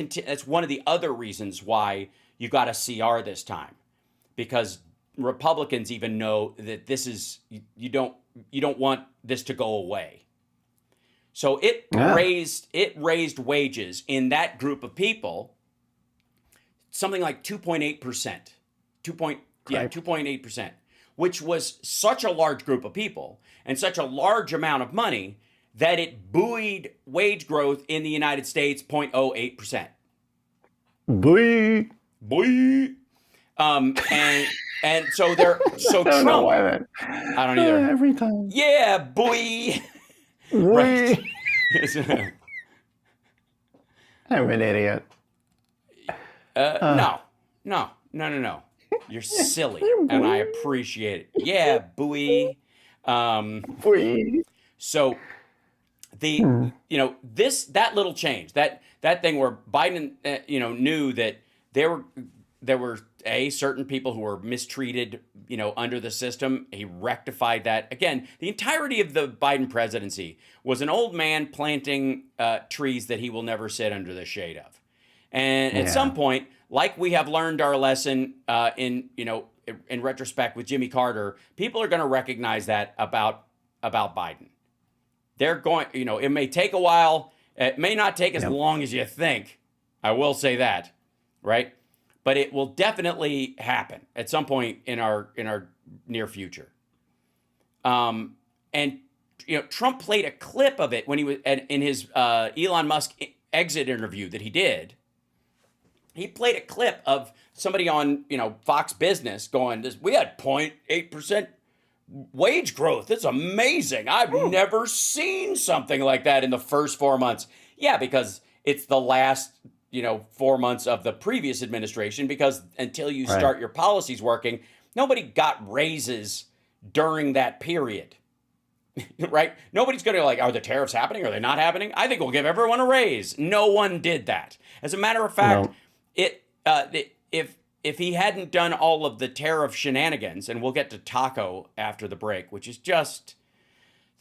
one of the other reasons why you got a CR this time. Because Republicans even know that this is, you don't want this to go away. So it raised wages in that group of people something like 2.8%. 2.8%, which was such a large group of people and such a large amount of money that it buoyed wage growth in the United States 0.08%. Boy. And so they're so I don't Trump. know why that. I don't either. Every time. Yeah, boy. Right. Right. I'm an idiot. No. You're silly, and I appreciate it. Yeah, buoy. Boy. So that little change, that thing where Biden knew that there were certain people who were mistreated under the system. He rectified that. Again, the entirety of the Biden presidency was an old man planting trees that he will never sit under the shade of. And at some point, like we have learned our lesson in retrospect with Jimmy Carter, people are going to recognize that about Biden. They're going, it may take a while. It may not take as long as you think. I will say that, right? But it will definitely happen at some point in our near future. And Trump played a clip of it when he was in his Elon Musk exit interview that he did. He played a clip of somebody on Fox Business going, "We had 0.8% wage growth. It's amazing. I've never seen something like that in the first 4 months." Yeah, because it's the last 4 months of the previous administration, because until you start your policies working, nobody got raises during that period, right? Nobody's going to are the tariffs happening? Are they not happening? I think we'll give everyone a raise. No one did that. As a matter of fact, if he hadn't done all of the tariff shenanigans, and we'll get to taco after the break, which is just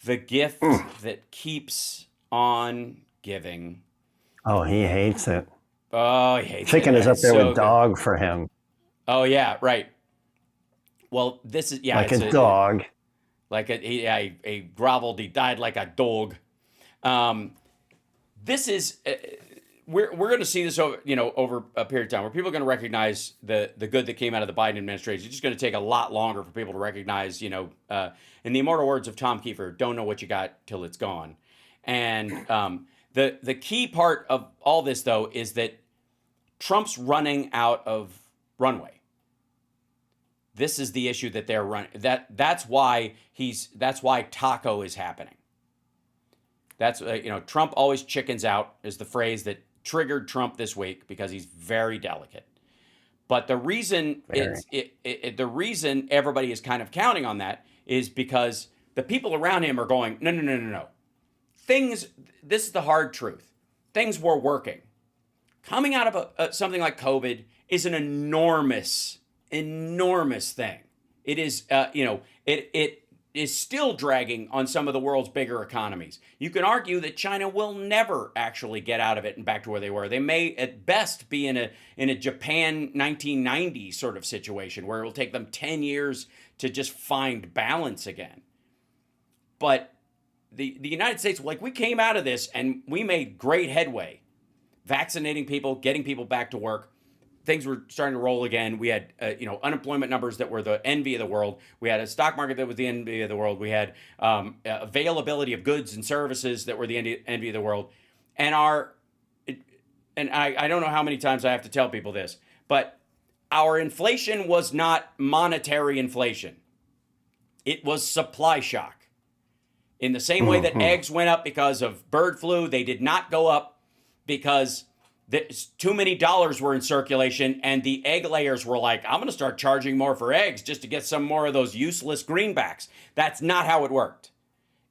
the gift that keeps on giving. Oh, he hates it. Oh, he hates Chicken it. is up there so with dog for him. Oh, yeah, right. Well, this is, like a dog. Like he groveled, he died like a dog. This is, we're going to see this over a period of time where people are going to recognize the good that came out of the Biden administration. It's just going to take a lot longer for people to recognize, in the immortal words of Tom Kiefer, don't know what you got till it's gone. And the key part of all this, though, is that Trump's running out of runway. This is the issue that they're running. That's why taco is happening. That's Trump always chickens out is the phrase that triggered Trump this week because he's very delicate. But the reason the reason everybody is kind of counting on that is because the people around him are going, no. This is the hard truth. Things were working. Coming out of something like COVID is an enormous thing. It is, it is still dragging on some of the world's bigger economies. You can argue that China will never actually get out of it and back to where they were. They may at best be in a Japan 1990 sort of situation where it will take them 10 years to just find balance again. But the United States, we came out of this and we made great headway. Vaccinating people, getting people back to work. Things were starting to roll again. We had, unemployment numbers that were the envy of the world. We had a stock market that was the envy of the world. We had availability of goods and services that were the envy of the world. And I don't know how many times I have to tell people this, but our inflation was not monetary inflation. It was supply shock. In the same way that eggs went up because of bird flu, they did not go up because too many dollars were in circulation and the egg layers were like, I'm going to start charging more for eggs just to get some more of those useless greenbacks. That's not how it worked.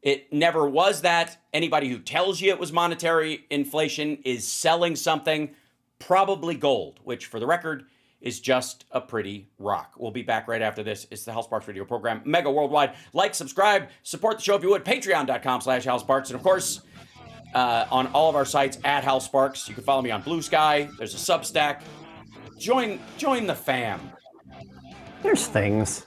It never was that. Anybody who tells you it was monetary inflation is selling something, probably gold, which for the record is just a pretty rock. We'll be back right after this. It's the Hal Sparks radio program, Mega Worldwide. Like, subscribe, support the show if you would. Patreon.com/Hal Sparks. And of course, on all of our sites at Hal Sparks. You can follow me on Blue Sky. There's a Substack. Join the fam. There's things.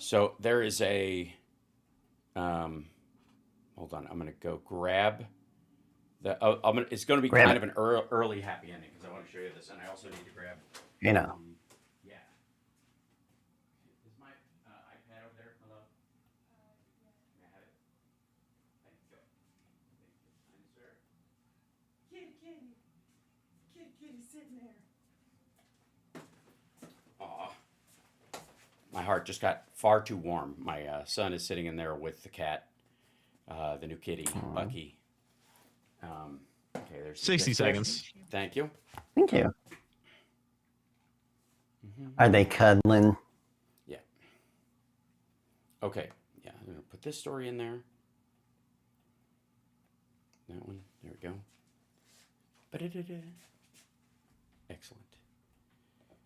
So there is a, hold on, I'm going to go grab the, it's going to be Grab kind it. of an early happy ending because I want to show you this. And I also need to grab, You know. yeah. Is my iPad over there? Hello? May I have it? Thank you. Thank you, sir. Kitty sitting there. Aw. My heart just got far too warm. My son is sitting in there with the cat, the new kitty, Bucky. Okay, there's 60 seconds. Thank you. Thank you. Are they cuddling? Yeah. Okay. Yeah, I'm gonna put this story in there. That one. There we go. Ba-da-da-da. Excellent. And then,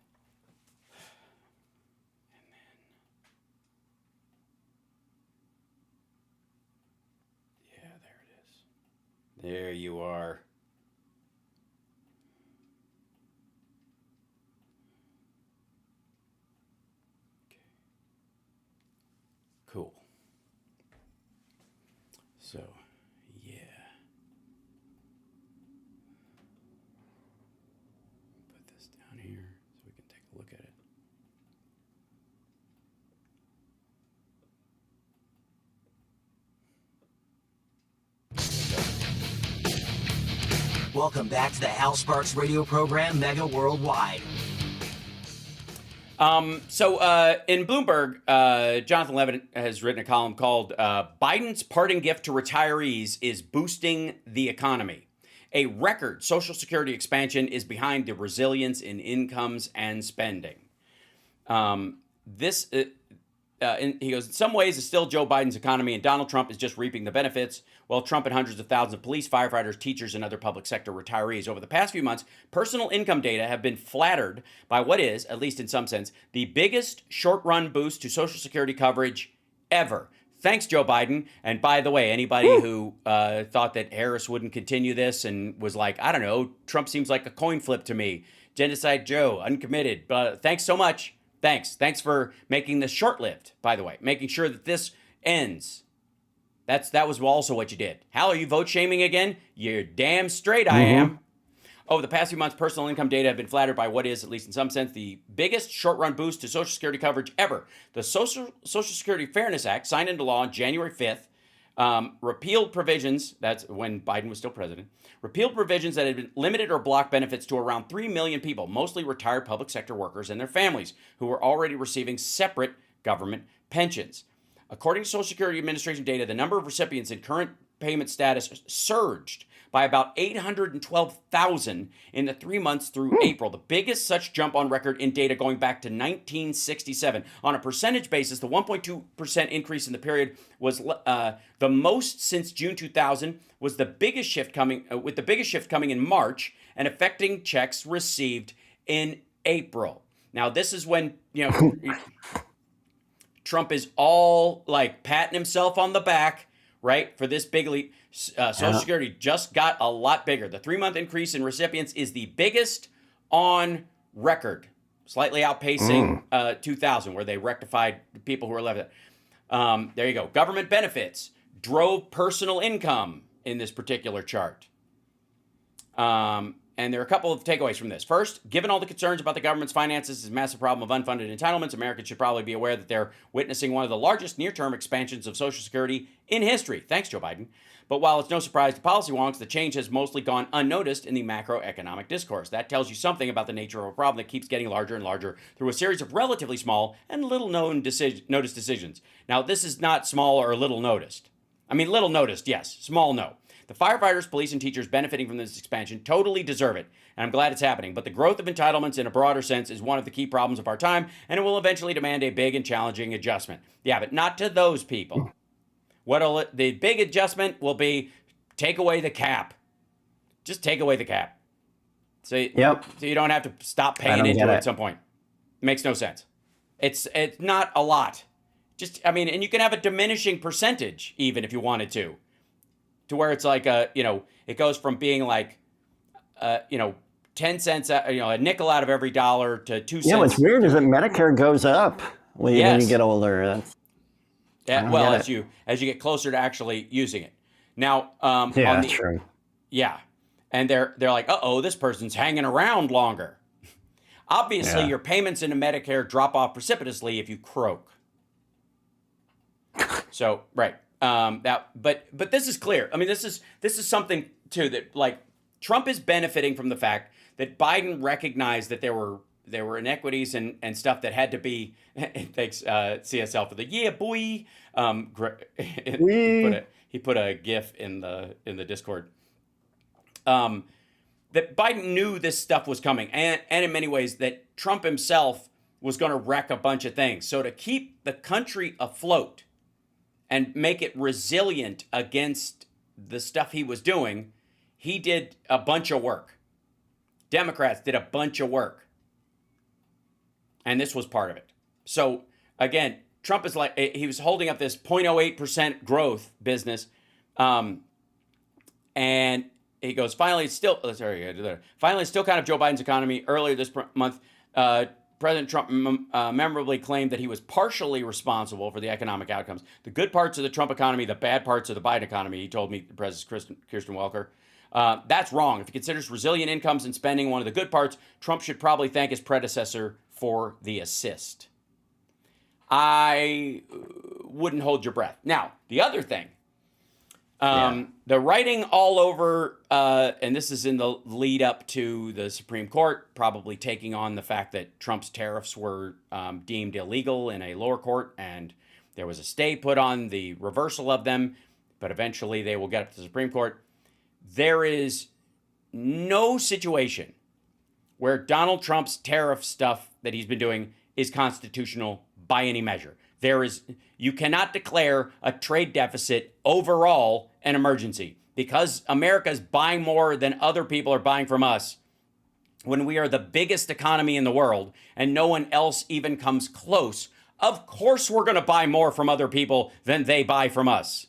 yeah, there it is. There you are. Okay. Cool. So, yeah. Put this down here so we can take a look at it. Welcome back to the Hal Sparks radio program, Mega Worldwide. In Bloomberg, Jonathan Levin has written a column called Biden's Parting Gift to Retirees is Boosting the Economy. A record Social Security expansion is behind the resilience in incomes and spending. He goes, in some ways, it's still Joe Biden's economy, and Donald Trump is just reaping the benefits, while Trump and hundreds of thousands of police, firefighters, teachers, and other public sector retirees. Over the past few months, personal income data have been flattered by what is, at least in some sense, the biggest short-run boost to Social Security coverage ever. Thanks, Joe Biden. And by the way, anybody who thought that Harris wouldn't continue this and was like, I don't know, Trump seems like a coin flip to me. Genocide Joe, uncommitted. But thanks so much. Thanks. Thanks for making this short-lived, by the way, making sure that this ends. That was also what you did. Hal, are you vote shaming again? You're damn straight I am. Over the past few months, personal income data have been flattered by what is, at least in some sense, the biggest short-run boost to Social Security coverage ever. The Social Security Fairness Act, signed into law on January 5th, repealed provisions, that's when Biden was still president, repealed provisions that had been limited or blocked benefits to around 3 million people, mostly retired public sector workers and their families, who were already receiving separate government pensions. According to Social Security Administration data, the number of recipients in current payment status surged by about 812,000 in the 3 months through April, the biggest such jump on record in data going back to 1967. On a percentage basis, the 1.2% increase in the period was the most since June 2000, was the biggest shift coming, with the biggest shift coming in March and affecting checks received in April. Now, this is when, Trump is all like patting himself on the back, right, for this big leap. Social Security just got a lot bigger. The 3-month increase in recipients is the biggest on record, slightly outpacing 2000, where they rectified the people who were left. There you go. Government benefits drove personal income in this particular chart. And there are a couple of takeaways from this. First, given all the concerns about the government's finances and massive problem of unfunded entitlements, Americans should probably be aware that they're witnessing one of the largest near-term expansions of Social Security in history. Thanks, Joe Biden. But while it's no surprise to policy wonks, the change has mostly gone unnoticed in the macroeconomic discourse. That tells you something about the nature of a problem that keeps getting larger and larger through a series of relatively small and little-known noticed decisions. Now, this is not small or little noticed. I mean, little noticed, yes. Small, no. The firefighters, police, and teachers benefiting from this expansion totally deserve it, and I'm glad it's happening. But the growth of entitlements in a broader sense is one of the key problems of our time, and it will eventually demand a big and challenging adjustment. Yeah, but not to those people. The big adjustment will be take away the cap. Just take away the cap. So you don't have to stop paying into it at some point. It makes no sense. It's not a lot. And you can have a diminishing percentage even if you wanted to where it's like it goes from being like 10 cents, a nickel out of every dollar to 2 cents. Yeah, what's weird is that Medicare goes up. when Yes. you get older. That's, Yeah, I well, get as you get closer to actually using it. Now, yeah, on the true. yeah, and they're like, uh-oh, this person's hanging around longer. Obviously, Yeah. your payments into Medicare drop off precipitously if you croak. So, right. But this is clear. I mean, this is something too that, like, Trump is benefiting from the fact that Biden recognized that there were inequities and stuff that had to be. Thanks, CSL, for the boy. He put a GIF in the Discord. That Biden knew this stuff was coming, and in many ways that Trump himself was going to wreck a bunch of things. So to keep the country afloat and make it resilient against the stuff he was doing, he did a bunch of work. Democrats did a bunch of work. And this was part of it. So again, Trump is like, he was holding up this 0.08% growth business. And he goes, finally, it's still kind of Joe Biden's economy. Earlier this month, President Trump memorably claimed that he was partially responsible for the economic outcomes. The good parts of the Trump economy, the bad parts of the Biden economy, he told me, President Kirsten Welker. That's wrong. If he considers resilient incomes and spending one of the good parts, Trump should probably thank his predecessor for the assist. I wouldn't hold your breath. Now, the other thing, the writing all over, and this is in the lead up to the Supreme Court probably taking on the fact that Trump's tariffs were deemed illegal in a lower court, and there was a stay put on the reversal of them, but eventually they will get up to the Supreme Court. There is no situation where Donald Trump's tariff stuff that he's been doing is constitutional by any measure. You cannot declare a trade deficit overall an emergency because America is buying more than other people are buying from us when we are the biggest economy in the world and no one else even comes close. Of course, we're going to buy more from other people than they buy from us.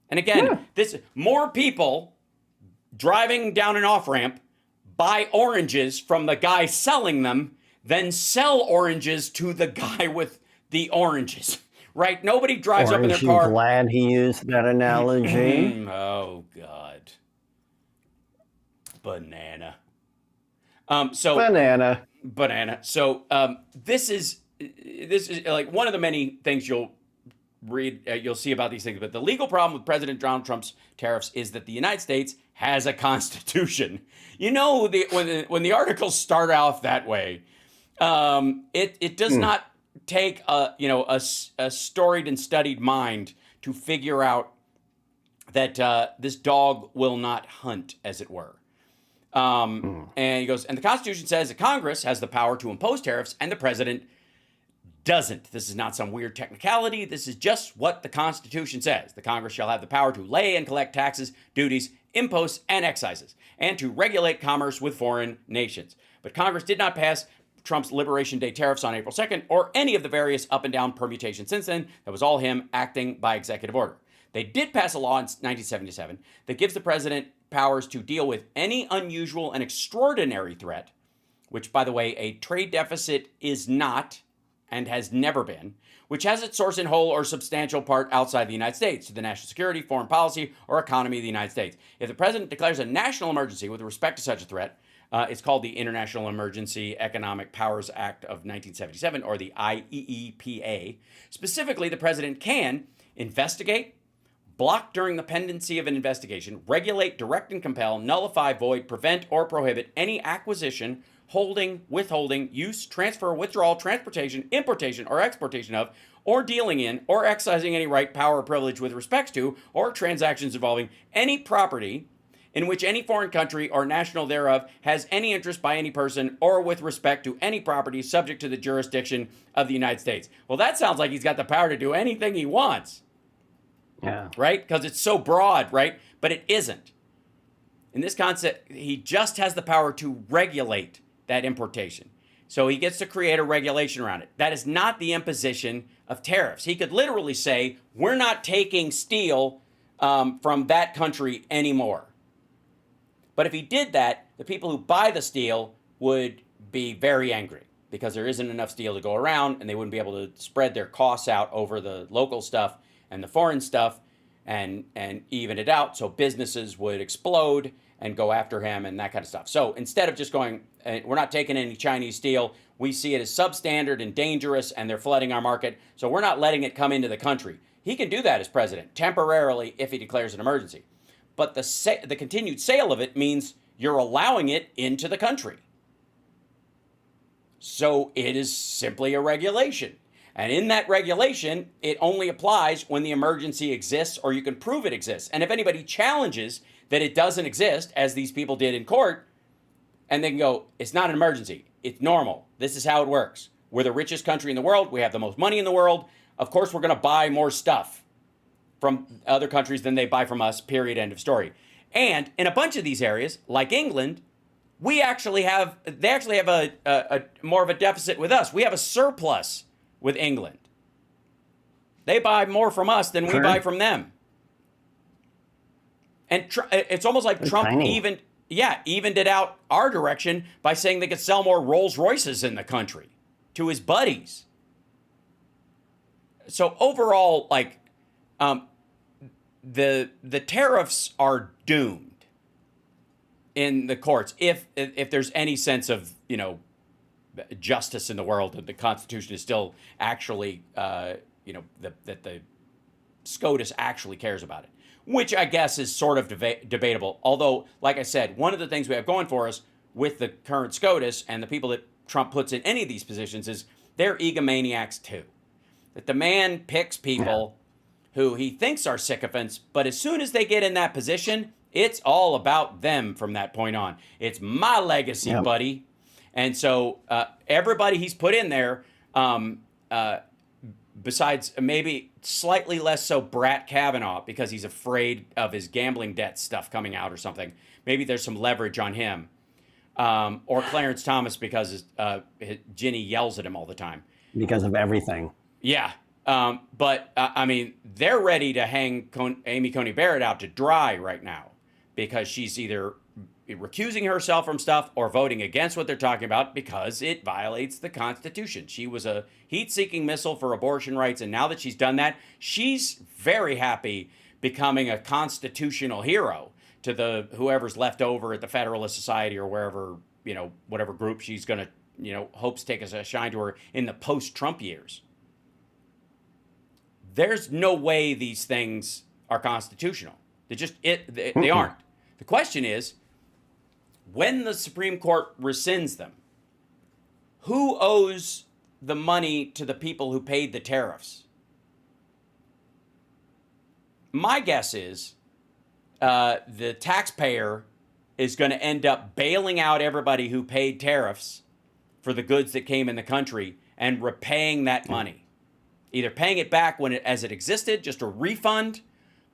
And again, more people driving down an off-ramp buy oranges from the guy selling them than sell oranges to the guy with the oranges, right? Nobody drives up in their car. Aren't you glad he used that analogy? Oh, God. Banana. Banana. So this is like one of the many things you'll read, you'll see about these things. But the legal problem with President Donald Trump's tariffs is that the United States has a constitution. You know, when the articles start off that way, it does not take a storied and studied mind to figure out that this dog will not hunt, as it were. And he goes, and the Constitution says that Congress has the power to impose tariffs and the president doesn't. This is not some weird technicality. This is just what the Constitution says. The Congress shall have the power to lay and collect taxes, duties, imposts, and excises, and to regulate commerce with foreign nations. But Congress did not pass Trump's Liberation Day tariffs on April 2nd, or any of the various up and down permutations since then. That was all him acting by executive order. They did pass a law in 1977 that gives the president powers to deal with any unusual and extraordinary threat, which, by the way, a trade deficit is not and has never been, which has its source in whole or substantial part outside the United States, to the national security, foreign policy, or economy of the United States. If the president declares a national emergency with respect to such a threat, it's called the International Emergency Economic Powers Act of 1977, or the IEEPA. Specifically, the president can investigate, block during the pendency of an investigation, regulate, direct and compel, nullify, void, prevent, or prohibit any acquisition, holding, withholding, use, transfer, withdrawal, transportation, importation, or exportation of, or dealing in, or exercising any right, power, or privilege with respect to, or transactions involving any property in which any foreign country or national thereof has any interest by any person or with respect to any property subject to the jurisdiction of the United States. Well, that sounds like he's got the power to do anything he wants. Yeah. Right? Because it's so broad, right? But it isn't. In this concept, he just has the power to regulate that importation. So he gets to create a regulation around it. That is not the imposition of tariffs. He could literally say, we're not taking steel from that country anymore. But if he did that, the people who buy the steel would be very angry because there isn't enough steel to go around, and they wouldn't be able to spread their costs out over the local stuff and the foreign stuff and even it out, so businesses would explode and go after him and that kind of stuff. So instead of just going, we're not taking any Chinese steel, we see it as substandard and dangerous, and they're flooding our market, so we're not letting it come into the country. He can do that as president, temporarily, if he declares an emergency. But the continued sale of it means you're allowing it into the country. So it is simply a regulation. And in that regulation, it only applies when the emergency exists or you can prove it exists. And if anybody challenges that it doesn't exist, as these people did in court, and they can go, it's not an emergency, it's normal, this is how it works. We're the richest country in the world, we have the most money in the world, of course we're going to buy more stuff from other countries than they buy from us, period, end of story. And in a bunch of these areas, like England, they actually have a more of a deficit with us. We have a surplus with England. They buy more from us than we buy from them. And it's almost like Trump evened it out our direction by saying they could sell more Rolls Royces in the country to his buddies. So overall, like, the tariffs are doomed in the courts if there's any sense of, you know, justice in the world, and the Constitution is still actually, that the SCOTUS actually cares about it, which I guess is sort of debatable. Although, like I said, one of the things we have going for us with the current SCOTUS and the people that Trump puts in any of these positions is they're egomaniacs too. That the man picks people who he thinks are sycophants, but as soon as they get in that position, it's all about them from that point on. It's my legacy, buddy. And so everybody he's put in there, besides maybe slightly less so Brett Kavanaugh, because he's afraid of his gambling debt stuff coming out or something. Maybe there's some leverage on him. Or Clarence Thomas, because Ginny yells at him all the time. Because of everything. Yeah. But I mean, they're ready to hang Amy Coney Barrett out to dry right now, because she's either recusing herself from stuff or voting against what they're talking about because it violates the Constitution. She was a heat-seeking missile for abortion rights, and now that she's done that, she's very happy becoming a constitutional hero to the whoever's left over at the Federalist Society or wherever, you know, whatever group she's going to, you know, hopes take a shine to her in the post-Trump years. There's no way these things are constitutional. They aren't. The question is, when the Supreme Court rescinds them, who owes the money to the people who paid the tariffs? My guess is the taxpayer is going to end up bailing out everybody who paid tariffs for the goods that came in the country and repaying that money. Either paying it back as it existed, just a refund,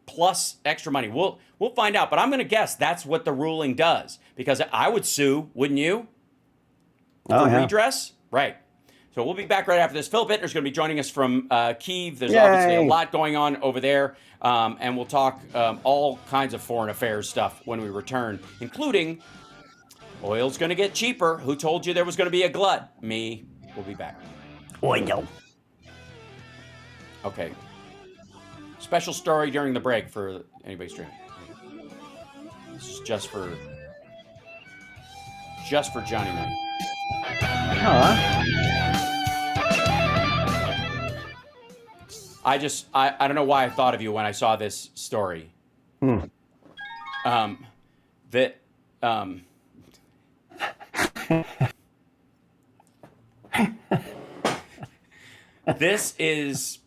plus extra money. We'll find out, but I'm going to guess that's what the ruling does, because I would sue, wouldn't you? For redress? Right. So we'll be back right after this. Phil Bitner is going to be joining us from Kyiv. There's obviously a lot going on over there, and we'll talk all kinds of foreign affairs stuff when we return, including oil's going to get cheaper. Who told you there was going to be a glut? Me. We'll be back. Oil. Okay. Special story during the break for anybody streaming. This is just for Johnny Knight. I don't know why I thought of you when I saw this story. This is...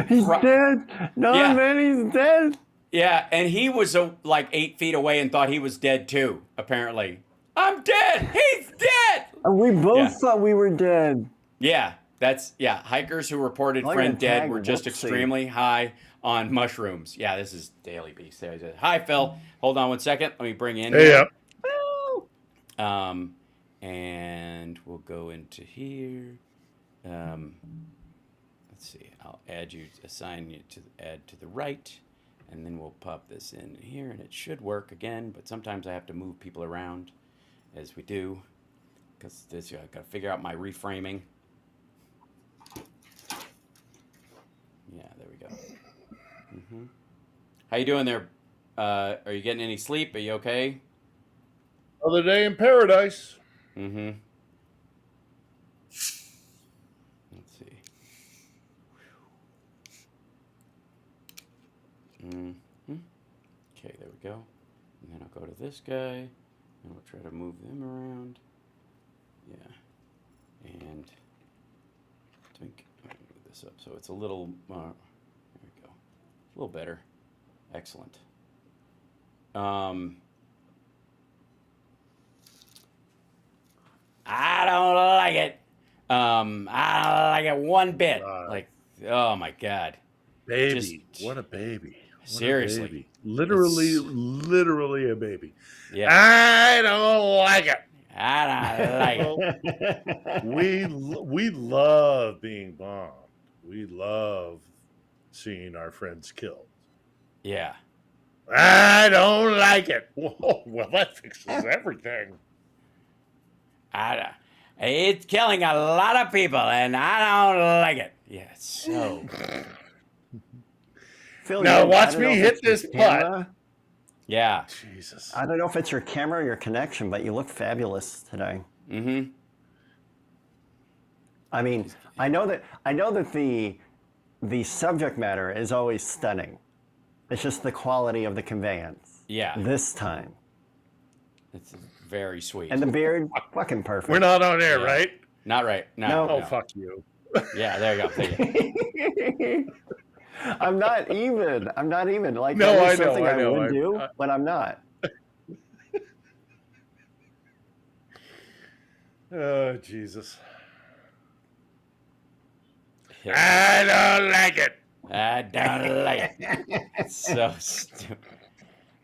He's dead. No, man, he's dead. Yeah, and he was like 8 feet away and thought he was dead too, apparently. I'm dead! He's dead! We both thought we were dead. Yeah, hikers who reported friend dead were just extremely high on mushrooms. Yeah, this is Daily Beast. Hi, Phil. Hold on one second. Let me bring in. Hey, and we'll go into here. Let's see. I'll assign you to add to the right, and then we'll pop this in here, and it should work again. But sometimes I have to move people around, as we do, because I got to figure out my reframing. Yeah, there we go. How you doing there? Are you getting any sleep? Are you okay? Another day in paradise. Let's see. Okay, there we go. And then I'll go to this guy, and we'll try to move them around. Yeah. And I think I'm going to move this up so it's a little, there we go. A little better. Excellent. I don't like it. I don't like it one bit. Like, oh my God. Baby. What a baby. What Seriously. a baby. Literally a baby. Yeah. I don't like it. I don't like it. We love being bombed. We love seeing our friends killed. Yeah. I don't like it. Whoa, well, that fixes everything. It's killing a lot of people, and I don't like it. Yeah, so. Phil, Now watch me hit this putt. Yeah. Jesus. I don't know if it's your camera or your connection, but you look fabulous today. I mean, I know that the subject matter is always stunning. It's just the quality of the conveyance. Yeah. This time. It's very sweet. And the beard, fucking perfect. We're not on air, right? Not right. No. Oh, fuck you. Yeah, there you go. Thank you. I'm not even. Like, no, that is I know. something I would do, I but I'm not. Oh, Jesus. Yeah. I don't like it. I don't like it. So stupid.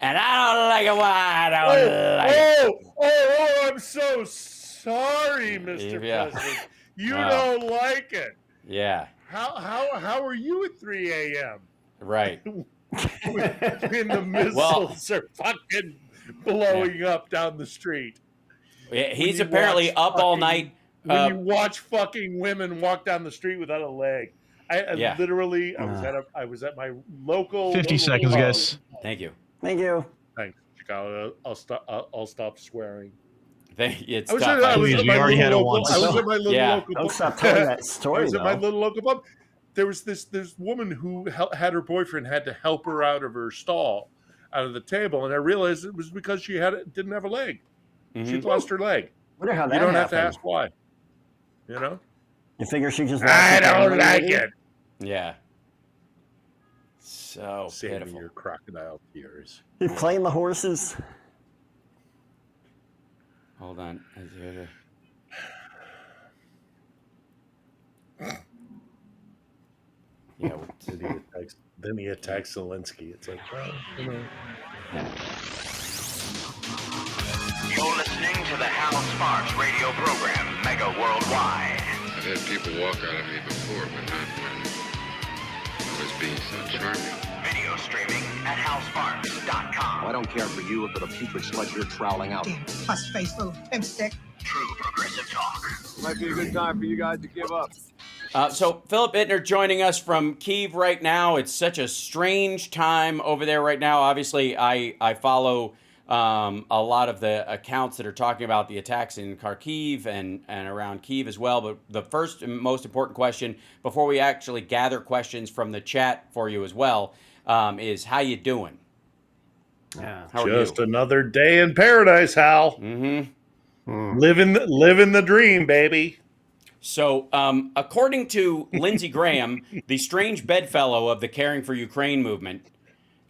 And I don't like it. Why I don't like it. Oh, I'm so sorry, Mr. President. You don't like it. Yeah. How are you at 3 a.m.? Right. When the missiles are fucking blowing up down the street. Yeah, he's apparently up all night. When you watch fucking women walk down the street without a leg. I literally, I was at my local. 50 seconds, guys. Thank you. Thanks, Chicago. I'll stop swearing. It's tough. I was at my little local. Don't stop telling that story. I was at my little local pub. There was this woman who had her boyfriend had to help her out of her stall, out of the table, and I realized it was because she didn't have a leg. She'd lost her leg. Wonder how that You don't have happened. to ask why. You know. You figure she just. I don't like it. Yeah. So Saving pitiful. your crocodile tears. You playing the horses? Hold on. Yeah. Then he attacks Zelensky. It's like, well, you know. You're listening to the Hal Sparks radio program, Mega Worldwide. I've had people walk out of me before, but not when I was being so charming. Video streaming at halsparks.com. I don't care for you or for the putrid sludge you're troweling out. Puss-faced little pimp stick. True progressive talk. Might be a good time for you guys to give up. So Phil Bitner joining us from Kyiv right now. It's such a strange time over there right now. Obviously, I follow a lot of the accounts that are talking about the attacks in Kharkiv and around Kyiv as well. But the first and most important question, before we actually gather questions from the chat for you as well, is how you doing? Yeah. How are Just you? another day in paradise, Hal. Living the dream, baby. So, according to Lindsey Graham, the strange bedfellow of the Caring for Ukraine movement,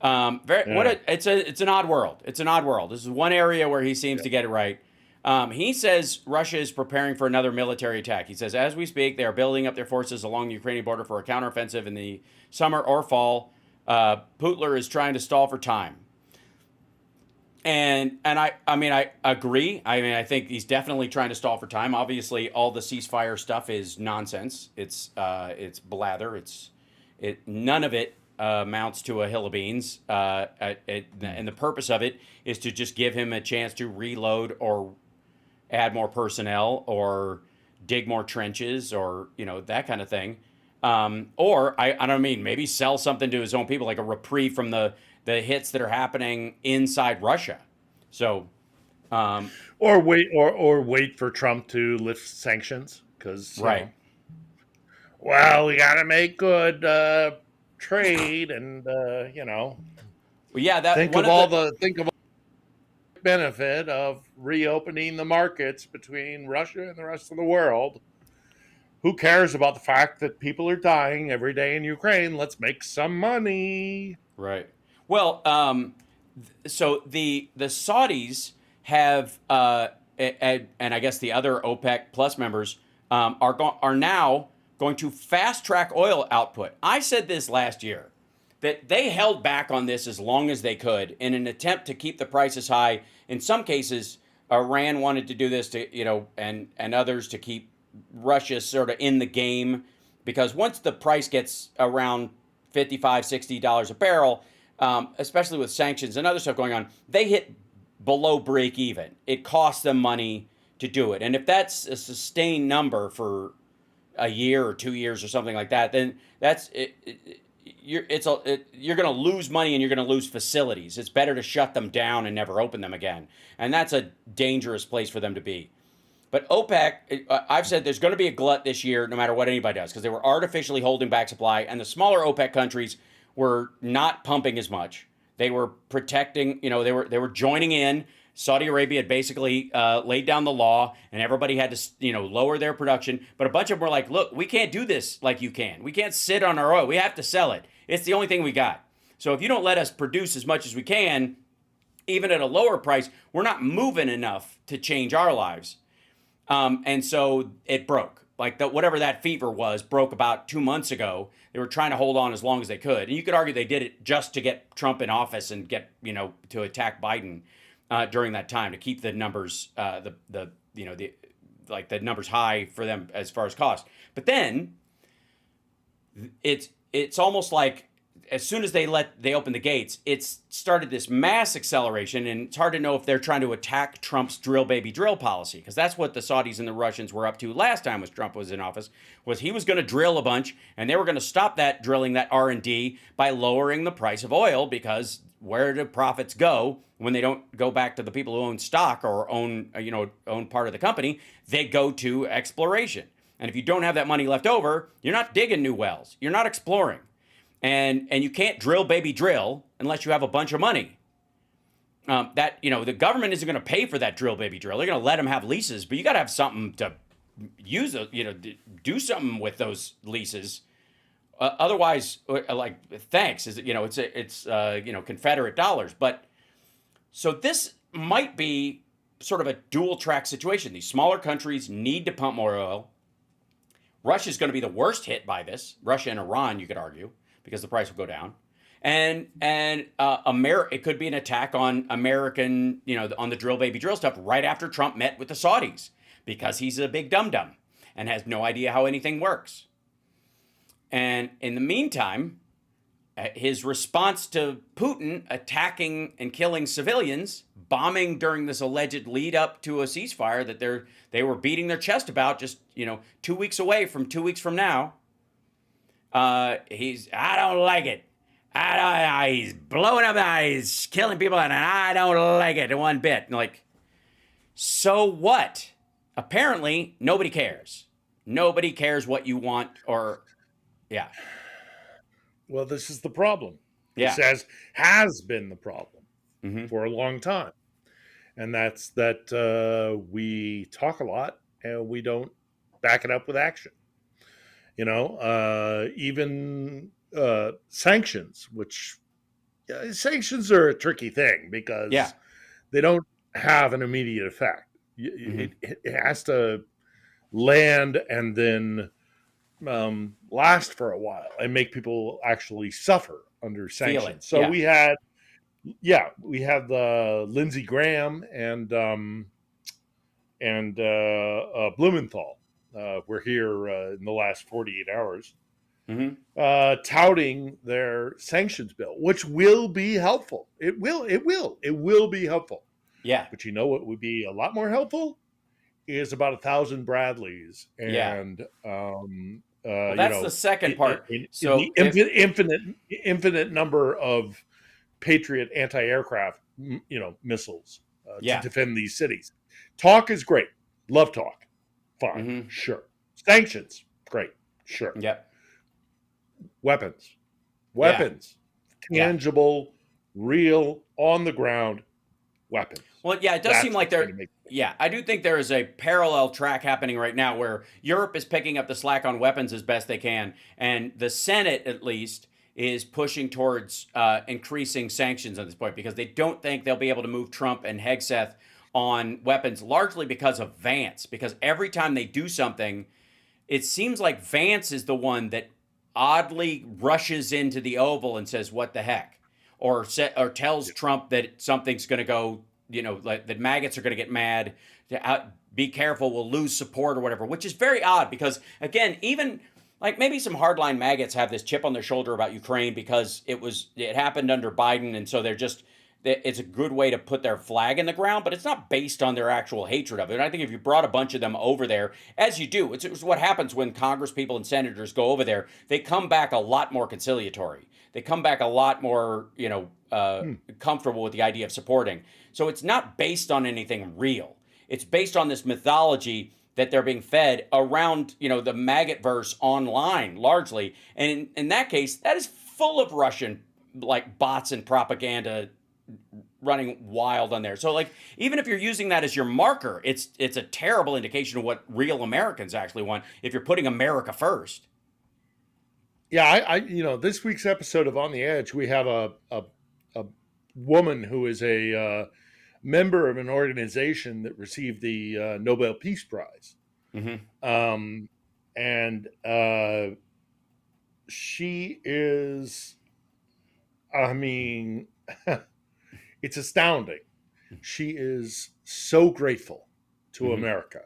it's an odd world. It's an odd world. This is one area where he seems to get it right. He says Russia is preparing for another military attack. He says, as we speak, they are building up their forces along the Ukrainian border for a counteroffensive in the summer or fall. Putler is trying to stall for time. And I agree. I think he's definitely trying to stall for time. Obviously, all the ceasefire stuff is nonsense. It's blather. None of it amounts to a hill of beans. And the purpose of it is to just give him a chance to reload or add more personnel or dig more trenches or, that kind of thing. Or I don't mean, maybe sell something to his own people, like a reprieve from the hits that are happening inside Russia. So, or wait for Trump to lift sanctions because right. Well, we got to make good trade, and Well, yeah, think of all the benefit of reopening the markets between Russia and the rest of the world. Who cares about the fact that people are dying every day in Ukraine? Let's make some money. Right. Well, so the Saudis have, and I guess the other OPEC Plus members are now going to fast track oil output. I said this last year, that they held back on this as long as they could in an attempt to keep the prices high. In some cases, Iran wanted to do this to, and others to keep Russia sort of in the game, because once the price gets around $55, $60 a barrel, especially with sanctions and other stuff going on, they hit below break even. It costs them money to do it. And if that's a sustained number for a year or 2 years or something like that, then that's it. You're going to lose money and you're going to lose facilities. It's better to shut them down and never open them again. And that's a dangerous place for them to be. But OPEC, I've said there's going to be a glut this year no matter what anybody does, because they were artificially holding back supply, and the smaller OPEC countries were not pumping as much. They were protecting, they were joining in. Saudi Arabia had basically laid down the law, and everybody had to, lower their production. But a bunch of them were like, look, we can't do this like you can. We can't sit on our oil. We have to sell it. It's the only thing we got. So if you don't let us produce as much as we can, even at a lower price, we're not moving enough to change our lives. And so it broke. Like whatever that fever was broke about 2 months ago. They were trying to hold on as long as they could. And you could argue they did it just to get Trump in office and get, to attack Biden during that time, to keep the numbers, the numbers high for them as far as cost. But then it's almost like as soon as they opened the gates, it's started this mass acceleration, and it's hard to know if they're trying to attack Trump's drill baby drill policy, because that's what the Saudis and the Russians were up to last time Trump was in office, was he was going to drill a bunch, and they were going to stop that drilling, that R&D, by lowering the price of oil, because where do profits go when they don't go back to the people who own stock or own part of the company? They go to exploration. And if you don't have that money left over, you're not digging new wells. You're not exploring. And you can't drill baby drill unless you have a bunch of money. The government isn't going to pay for that drill baby drill. They're going to let them have leases, but you got to have something to use, do something with those leases. Otherwise, thanks, it's Confederate dollars. But so this might be sort of a dual track situation. These smaller countries need to pump more oil. Russia's going to be the worst hit by this. Russia and Iran, you could argue, because the price will go down. And it could be an attack on American, on the drill baby drill stuff right after Trump met with the Saudis, because he's a big dum-dum and has no idea how anything works. And in the meantime, his response to Putin attacking and killing civilians, bombing during this alleged lead up to a ceasefire that they were beating their chest about just, 2 weeks away from 2 weeks from now. I don't like it. He's blowing up, he's killing people, and I don't like it one bit. So what? Apparently, nobody cares. Nobody cares what you want yeah. Well, this is the problem. Yeah. This has been the problem for a long time. And that's that we talk a lot and we don't back it up with action. Even sanctions, which sanctions are a tricky thing because they don't have an immediate effect. It has to land and then last for a while and make people actually suffer under sanctions. So we had the Lindsey Graham and Blumenthal were here in the last 48 hours touting their sanctions bill, which will be helpful. It will be helpful. Yeah. But what would be a lot more helpful is about 1,000 Bradleys, Yeah. and Well, that's the second part. So the infinite number of Patriot anti-aircraft, missiles to defend these cities. Talk is great. Love talk. Fine. Sure. Sanctions. Great. Sure. Yep. Weapons. Tangible, real, on the ground weapons. Well, yeah, it does seem like there. Yeah, I do think there is a parallel track happening right now where Europe is picking up the slack on weapons as best they can, and the Senate, at least, is pushing towards increasing sanctions at this point because they don't think they'll be able to move Trump and Hegseth on weapons, largely because of Vance. Because every time they do something, it seems like Vance is the one that oddly rushes into the Oval and says, "What the heck?" or tells Trump that something's going to go, like that maggots are going to get mad, be careful, we'll lose support or whatever, which is very odd because, again, even like maybe some hardline maggots have this chip on their shoulder about Ukraine because it happened under Biden, and so it's a good way to put their flag in the ground, but it's not based on their actual hatred of it. And I think if you brought a bunch of them over there, as you do, it's what happens when Congress people and senators go over there. They come back a lot more conciliatory. They come back a lot more, comfortable with the idea of supporting. So it's not based on anything real. It's based on this mythology that they're being fed around, the maggot verse online largely. And in that case, that is full of Russian bots and propaganda running wild on there. So even if you're using that as your marker, it's a terrible indication of what real Americans actually want if you're putting America first. Yeah, I this week's episode of On the Edge, we have a woman who is a member of an organization that received the Nobel Peace Prize. Mm-hmm. And she is, it's astounding. She is so grateful to America,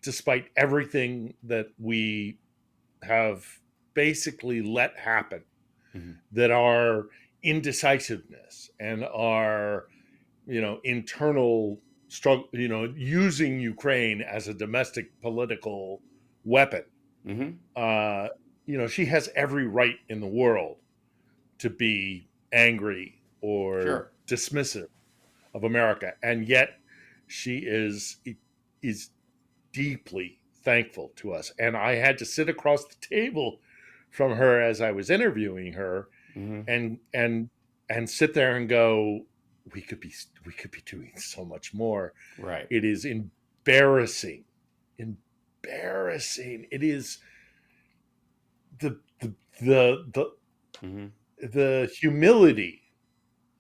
despite everything that we have basically let happen, that our indecisiveness and our, internal struggle, using Ukraine as a domestic political weapon. She has every right in the world to be angry or dismissive of America, and yet she is deeply thankful to us. And I had to sit across the table from her as I was interviewing her, and sit there and go, we could be doing so much more. Right. It is embarrassing. It is the humility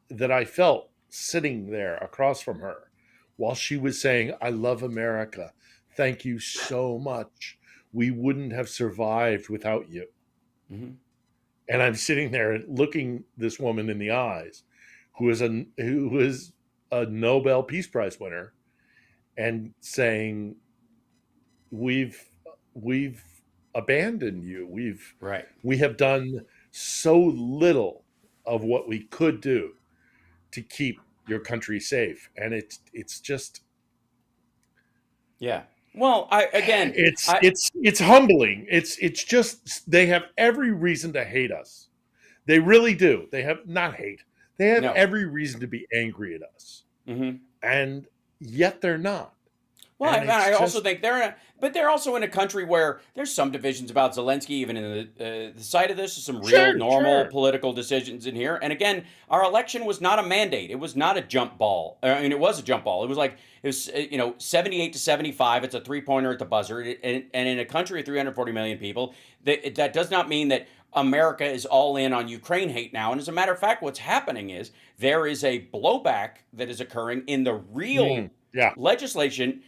that I felt sitting there across from her while she was saying, "I love America. Thank you so much. We wouldn't have survived without you." And I'm sitting there looking this woman in the eyes, who is a Nobel Peace Prize winner, and saying, "We've abandoned you. We have done so little of what we could do to keep your country safe," and it's just, yeah. Well, it's humbling. It's just, they have every reason to hate us. They really do. They have not hate. They have every reason to be angry at us, and yet they're not. Well, I also think they're also in a country where there's some divisions about Zelensky, even in the side of this. There's some real normal political decisions in here. And again, our election was not a mandate. It was not a jump ball. It was a jump ball. It was 78 to 75. It's a 3-pointer at the buzzer. And in a country of 340 million people, that does not mean that America is all in on Ukraine hate now. And as a matter of fact, what's happening is there is a blowback that is occurring in the real legislation.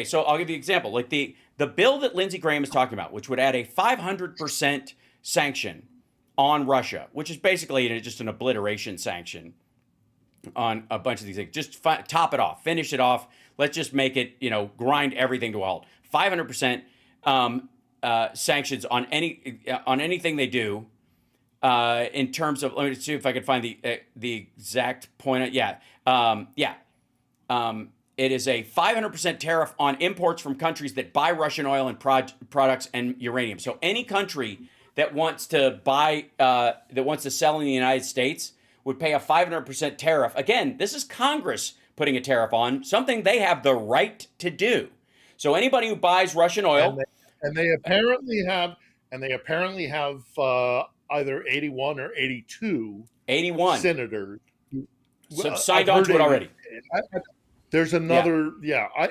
So I'll give you an example. The bill that Lindsey Graham is talking about, which would add a 500% sanction on Russia, which is basically just an obliteration sanction on a bunch of these things. Just top it off, finish it off. Let's just make it, grind everything to a halt. 500% sanctions on anything they do. In terms of, let me see if I can find the exact point. It is a 500% tariff on imports from countries that buy Russian oil and products and uranium. So any country that wants to buy, that wants to sell in the United States would pay a 500% tariff. Again, this is Congress putting a tariff on something they have the right to do. So anybody who buys Russian oil, and they apparently have either 81 or 82 senators signed on to it already. There's another,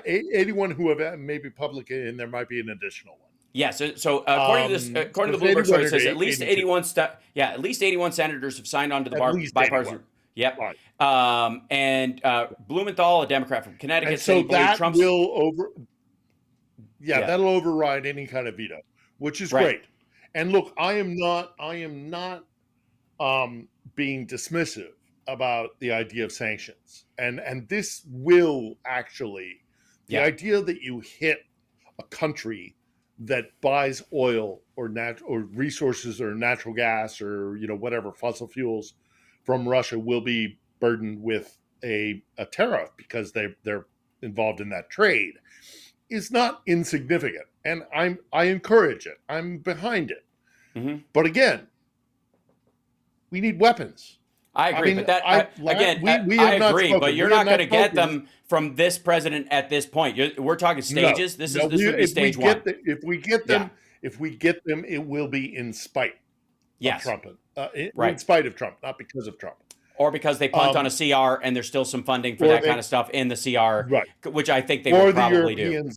81 who have maybe publicly, and there might be an additional one. Yeah, so according to this, according to the Bloomberg story, it says at least 81 at least 81 senators have signed on to the bipartisan. Yep. Right. And Blumenthal, a Democrat from Connecticut, and so that Trump's that'll override any kind of veto, which is great. And look, I am not being dismissive about the idea of sanctions, and this will actually the idea that you hit a country that buys oil or resources or natural gas or whatever fossil fuels from Russia will be burdened with a tariff because they're involved in that trade is not insignificant, and I encourage it. I'm behind it. Mm-hmm. But again, we need weapons. I agree, but I agree, but you're not going to get them from this president at this point. We're talking stages. This would be stage one. If we get them, it will be in spite of Trump. In spite of Trump, not because of Trump. Or because they punt on a CR and there's still some funding for that kind of stuff in the CR, which I think they will probably do.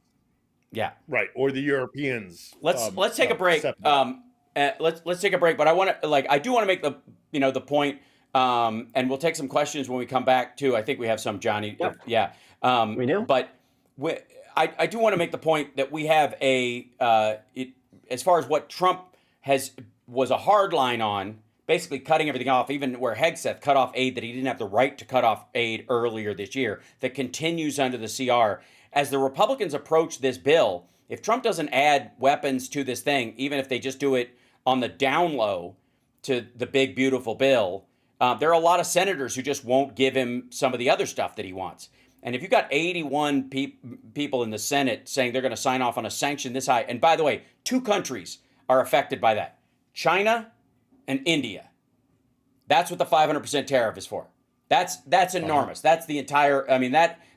Yeah, right. Or the Europeans. Let's take a break. Let's take a break. But I do want to make the point. And we'll take some questions when we come back too. I think we have some, Johnny. Yep. We do. But I do want to make the point that we have as far as what Trump was a hard line on, basically cutting everything off, even where Hegseth cut off aid that he didn't have the right to cut off aid earlier this year, that continues under the CR. As the Republicans approach this bill, if Trump doesn't add weapons to this thing, even if they just do it on the down low to the big, beautiful bill, there are a lot of senators who just won't give him some of the other stuff that he wants. And if you've got 81 people in the Senate saying they're going to sign off on a sanction this high, and by the way, 2 countries are affected by that, China and India. That's what the 500% tariff is for. That's enormous. That's the entire,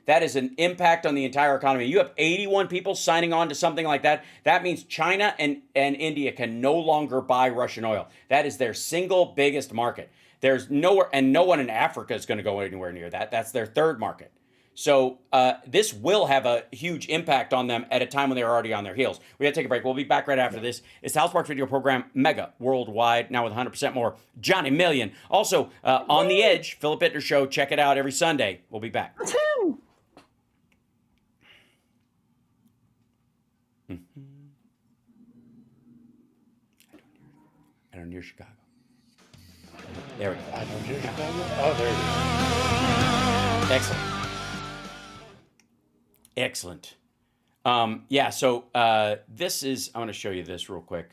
that is an impact on the entire economy. You have 81 people signing on to something like that. That means China and India can no longer buy Russian oil. That is their single biggest market. There's nowhere, and no one in Africa is going to go anywhere near that. That's their third market. So this will have a huge impact on them at a time when they're already on their heels. We got to take a break. We'll be back right after this. It's the Hal Sparks radio program, Mega Worldwide, now with 100% more. Johnny Million. Also, On the Edge, Phil Bitner Show. Check it out every Sunday. We'll be back. That's him. I don't near Chicago. There we go. I don't hear Chicago. Oh, there it is. Excellent. Excellent. So this is, I want to show you this real quick.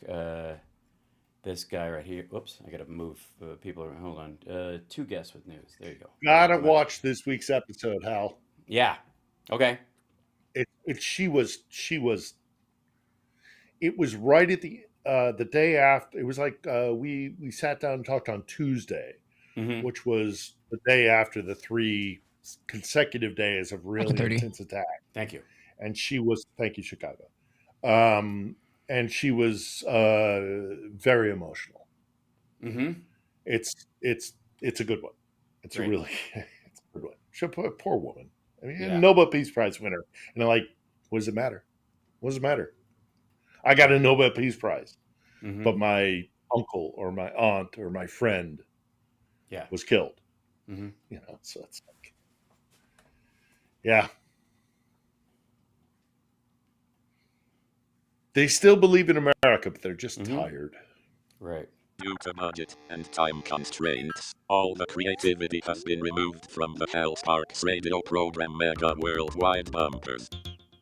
This guy right here. Whoops, I got to move people around. Hold on. 2 guests with news. There you go. Gotta watch this week's episode, Hal. Yeah. Okay. She was. It was right at the day after. It was like we sat down and talked on Tuesday, which was the day after the 3 consecutive days of really intense attack. Thank you. And she was, thank you, Chicago. And she was very emotional. Mm-hmm. It's a good one. It's a really it's a good one. She, poor woman. I mean, Nobel Peace Prize winner. And I'm like, what does it matter? What does it matter? I got a Nobel Peace Prize, but my uncle or my aunt or my friend was killed. Mm-hmm. So it's like, they still believe in America, but they're just tired. Right. Due to budget and time constraints, all the creativity has been removed from the Hal Sparks radio program Mega Worldwide Bumpers.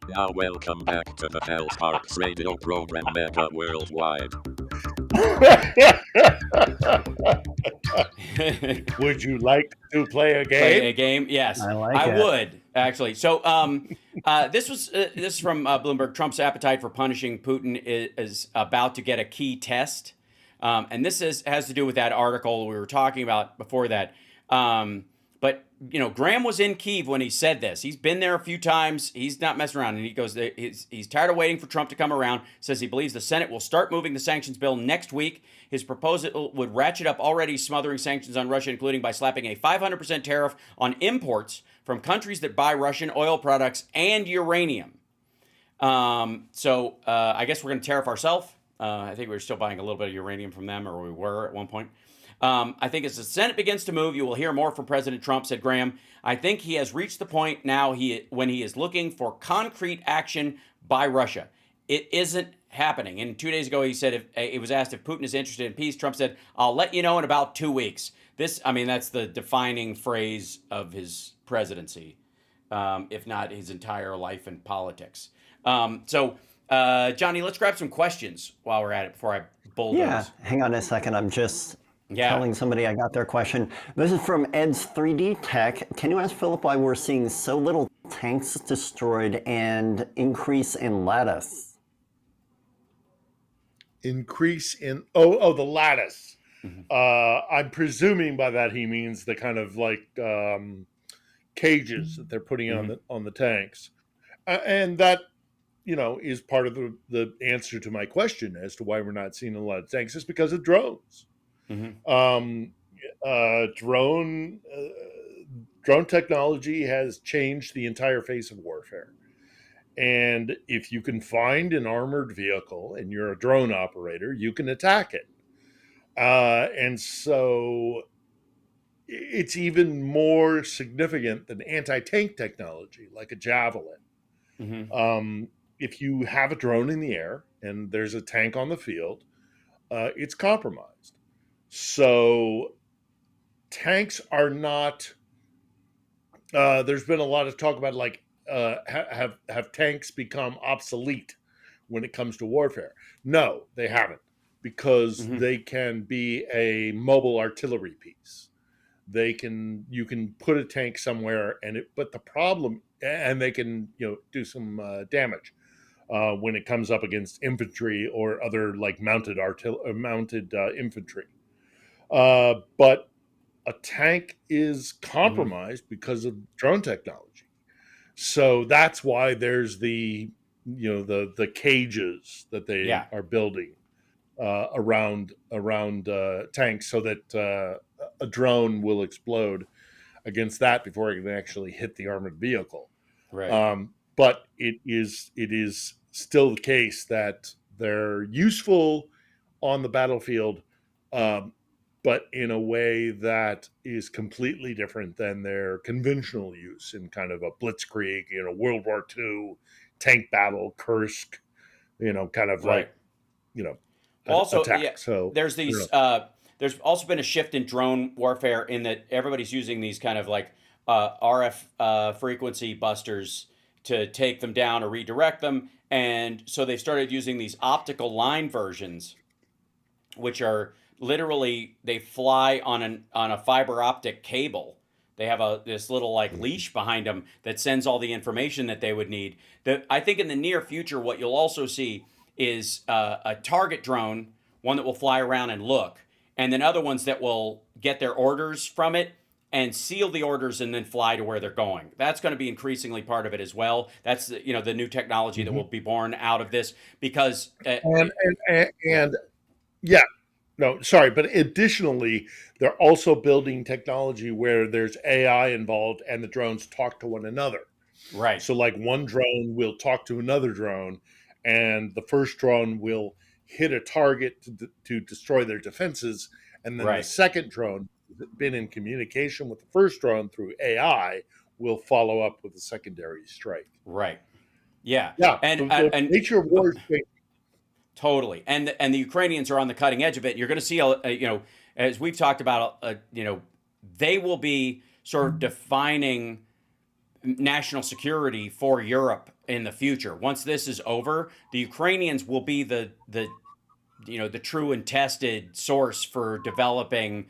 Now welcome back to the Hal Sparks radio program Mega Worldwide. Would you like to play a game? Play a game? Yes, I would. actually. So this is from Bloomberg. Trump's appetite for punishing Putin is about to get a key test, and this has to do with that article we were talking about before that. But Graham was in Kyiv when he said this. He's been there a few times. He's not messing around, and he goes, he's tired of waiting for Trump to come around. Says he believes the Senate will start moving the sanctions bill next week. His proposal would ratchet up already smothering sanctions on Russia, including by slapping a 500% tariff on imports from countries that buy Russian oil products and uranium. So I guess we're going to tariff ourselves. I think we're still buying a little bit of uranium from them, or we were at one point. I think as the Senate begins to move, you will hear more from President Trump, said Graham. I think he has reached the point now when he is looking for concrete action by Russia. It isn't happening. And 2 days ago, he said he was asked if Putin is interested in peace. Trump said, I'll let you know in about 2 weeks. That's the defining phrase of his presidency, if not his entire life in politics. Johnny, let's grab some questions while we're at it before I bulldoze. Yeah, hang on a second. I'm just telling somebody I got their question. This is from Ed's 3D Tech. Can you ask Philip why we're seeing so little tanks destroyed and increase in lattice? Increase in the lattice. I'm presuming by that he means the kind of like cages that they're putting on the tanks, and that is part of the answer to my question as to why we're not seeing a lot of tanks. Is because of drones. Drone technology has changed the entire face of warfare. And if you can find an armored vehicle and you're a drone operator, you can attack it. And so it's even more significant than anti-tank technology, like a Javelin. If you have a drone in the air and there's a tank on the field, it's compromised. So tanks are not, there's been a lot of talk about like, have tanks become obsolete when it comes to warfare? No, they haven't, because they can be a mobile artillery piece. You can put a tank somewhere but the problem, and they can, do some damage when it comes up against infantry or other like mounted infantry. But a tank is compromised because of drone technology. So that's why there's the cages that they are building around tanks, so that a drone will explode against that before it can actually hit the armored vehicle. Right. But it is still the case that they're useful on the battlefield, but in a way that is completely different than their conventional use in kind of a blitzkrieg, World War II tank battle, Kursk, kind of like, also attack. So there's these. There's also been a shift in drone warfare in that everybody's using these kind of like RF frequency busters to take them down or redirect them, and so they started using these optical line versions, which are literally, they fly on a fiber optic cable. They have this little like leash behind them that sends all the information that they would need. I think in the near future, what you'll also see is a target drone, one that will fly around and look, and then other ones that will get their orders from it and seal the orders and then fly to where they're going. That's going to be increasingly part of it as well. That's the new technology that will be born out of this, because but additionally, they're also building technology where there's AI involved and the drones talk to one another. Right. So like one drone will talk to another drone, and the first drone will hit a target to destroy their defenses, and then the second drone, been in communication with the first drone through AI, will follow up with a secondary strike. Right. Yeah. And nature of war is changing. Totally. And the Ukrainians are on the cutting edge of it. You're going to see, as we've talked about, they will be sort of defining national security for Europe in the future. Once this is over, the Ukrainians will be the true and tested source for developing,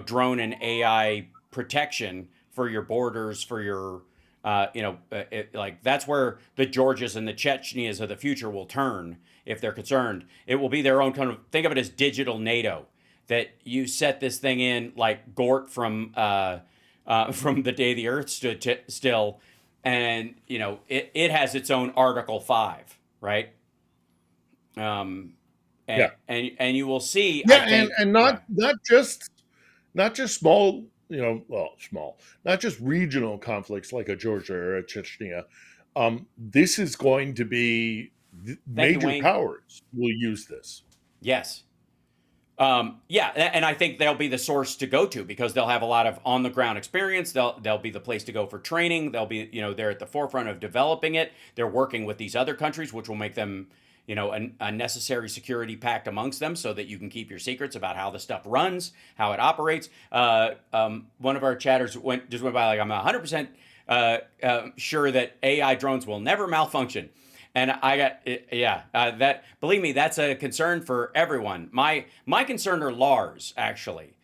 drone and AI protection for your borders, for your Like that's where the Georgias and the Chechnyas of the future will turn if they're concerned. It will be their own kind of, think of it as digital NATO, that you set this thing in like Gort from the day the Earth stood still, and it has its own Article 5, right? And you will see. Yeah, I think, and not just small, not just regional conflicts like a Georgia or a Chechnya. This is going to be major powers will use this. Yes. And I think they'll be the source to go to because they'll have a lot of on the ground experience. They'll be the place to go for training. They'll be, they're at the forefront of developing it. They're working with these other countries, which will make them, a necessary security pact amongst them so that you can keep your secrets about how the stuff runs, how it operates. One of our chatters went by like, I'm 100% sure that AI drones will never malfunction. And I got, that, believe me, that's a concern for everyone. My concern are LARs, actually,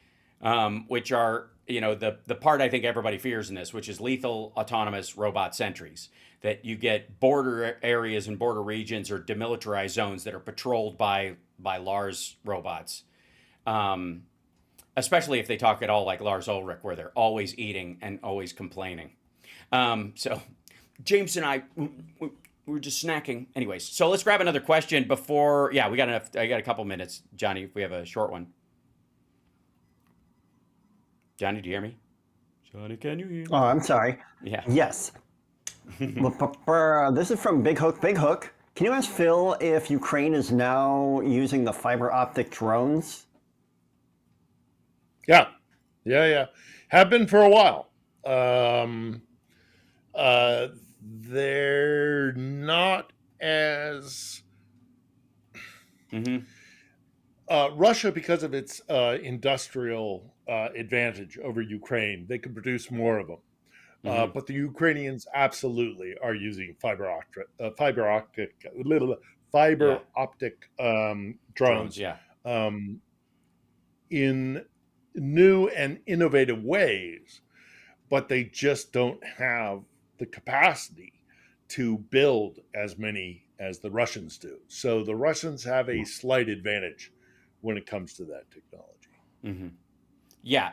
which are, the part I think everybody fears in this, which is lethal autonomous robot sentries, that you get border areas and border regions or demilitarized zones that are patrolled by Lars robots. Especially if they talk at all like Lars Ulrich, where they're always eating and always complaining. So James and I, we're just snacking. Anyways, so let's grab another question before, we got enough. I got a couple minutes, Johnny, if we have a short one. Johnny, do you hear me? Johnny, can you hear me? Oh, I'm sorry. Yeah. Yes. This is from Big Hook. Big Hook, can you ask Phil if Ukraine is now using the fiber optic drones? Yeah. Have been for a while. They're not as Russia, because of its industrial advantage over Ukraine, they can produce more of them. But the Ukrainians absolutely are using fiber optic drones. In new and innovative ways, but they just don't have the capacity to build as many as the Russians do. So the Russians have a slight advantage when it comes to that technology. Yeah,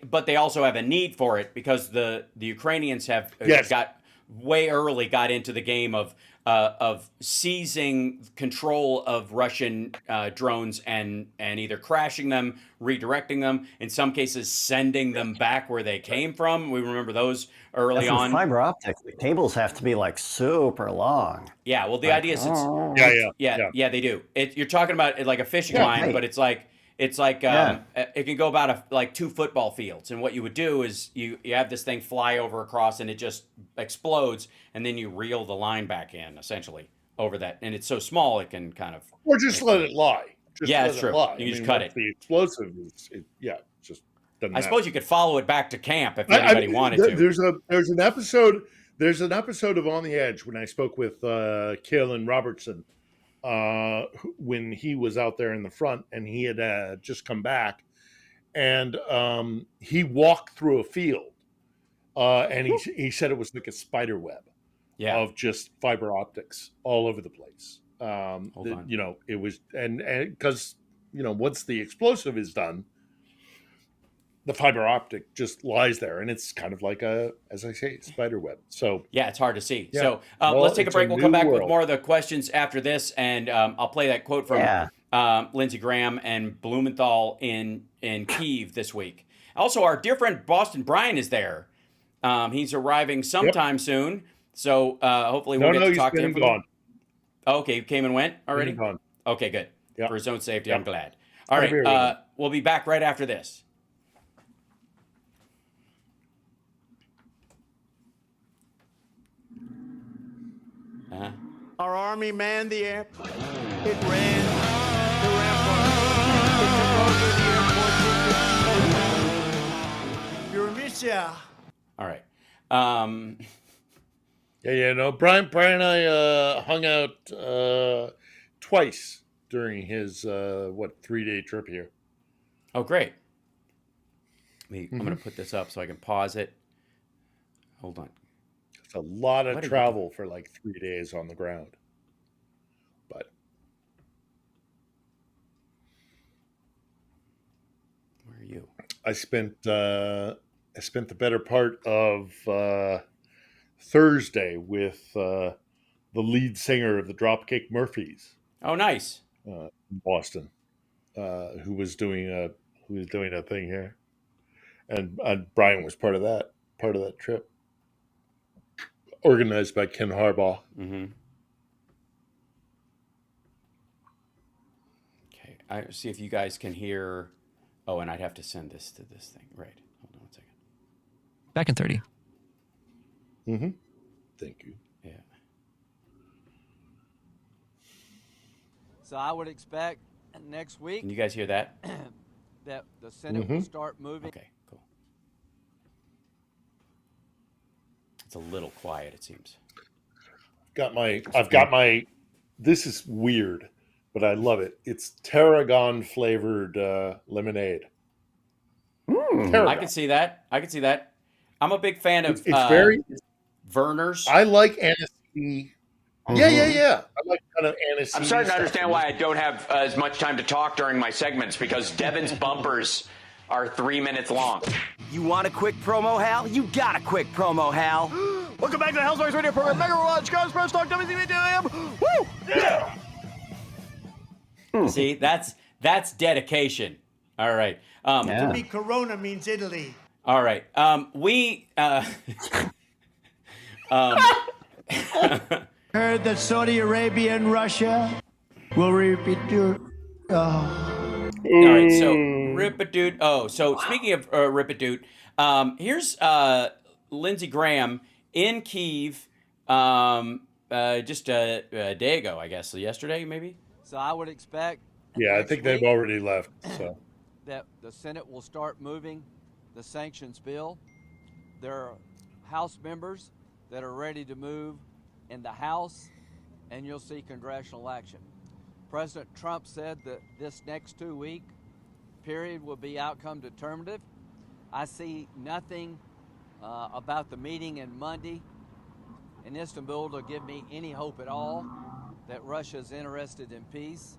but they also have a need for it because the Ukrainians have got into the game of seizing control of Russian drones and either crashing them, redirecting them, in some cases sending them back where they came from. We remember those early on. Fiber optic, the cables have to be like super long. Yeah, well, the idea is they do. You're talking about it like a fishing line, but it's like it can go about like 2 football fields. And what you would do is you have this thing fly over across and it just explodes, and then you reel the line back in essentially over that. And it's so small it can kind of or just let it lie. It's true. You just cut it. The explosive is just doesn't matter. I suppose you could follow it back to camp if anybody wanted to. There's an episode of On the Edge when I spoke with Kaylin Robertson. When he was out there in the front and he had just come back, and he walked through a field and he said it was like a spider web of just fiber optics all over the place. It was, and because once the explosive is done, the fiber optic just lies there, and it's kind of like as I say, spider web. So it's hard to see. So let's take a break. We'll come back with more of the questions after this, and I'll play that quote from Lindsey Graham and Blumenthal in Kyiv this week. Also, our dear friend Boston Brian is there. He's arriving sometime soon, so hopefully we'll get to talk to him. Gone. Okay, he came and went already? Gone. Okay, good. Yep. For his own safety, I'm glad. All right, we'll be back right after this. Our army manned the airport. It ran the rampart. It took over the airport. You're a mission. All right. Brian and I hung out twice during his 3-day trip here. Oh, great. I'm going to put this up so I can pause it. Hold on. It's a lot of What are you travel for like 3 days on the ground. But where are you? I spent the better part of Thursday with the lead singer of the Dropkick Murphys. Oh, nice. In Boston, who was doing a thing here, and Brian was part of that trip, organized by Ken Harbaugh. Mm-hmm. Okay, I see if you guys can hear. Oh, and I'd have to send this to this thing. Right. Hold on one second. Back in 30. Mm-hmm. Thank you. Yeah. So I would expect next week. Can you guys hear that? That the Senate will start moving. Okay, cool. It's a little quiet, it seems. I've got my. This is weird, but I love it. It's tarragon flavored lemonade. I can see that. I'm a big fan of. It's very Verner's. I like Annecy. Yeah. I like kind of Annecy. I'm starting to understand why I don't have as much time to talk during my segments, because Devin's bumpers are 3 minutes long. You want a quick promo, Hal? You got a quick promo, Hal. Welcome back to the Hal Sparks Radio program, Megaworldwide, Chicago's Press Talk, WCPT. Woo! Yeah! See, that's dedication. All right. To me, Corona means Italy. All right. Heard that Saudi Arabia and Russia will repeat your. All right, so Ripadoot. Oh, so speaking of Ripadoot, here's Lindsey Graham in Kyiv just a day ago, I guess, yesterday maybe. So I would expect. Yeah, I think they've already left. So that the Senate will start moving the sanctions bill. There are House members that are ready to move in the House, and you'll see congressional action. President Trump said that this next 2-week period will be outcome determinative. I see nothing about the meeting in Monday in Istanbul to give me any hope at all that Russia is interested in peace.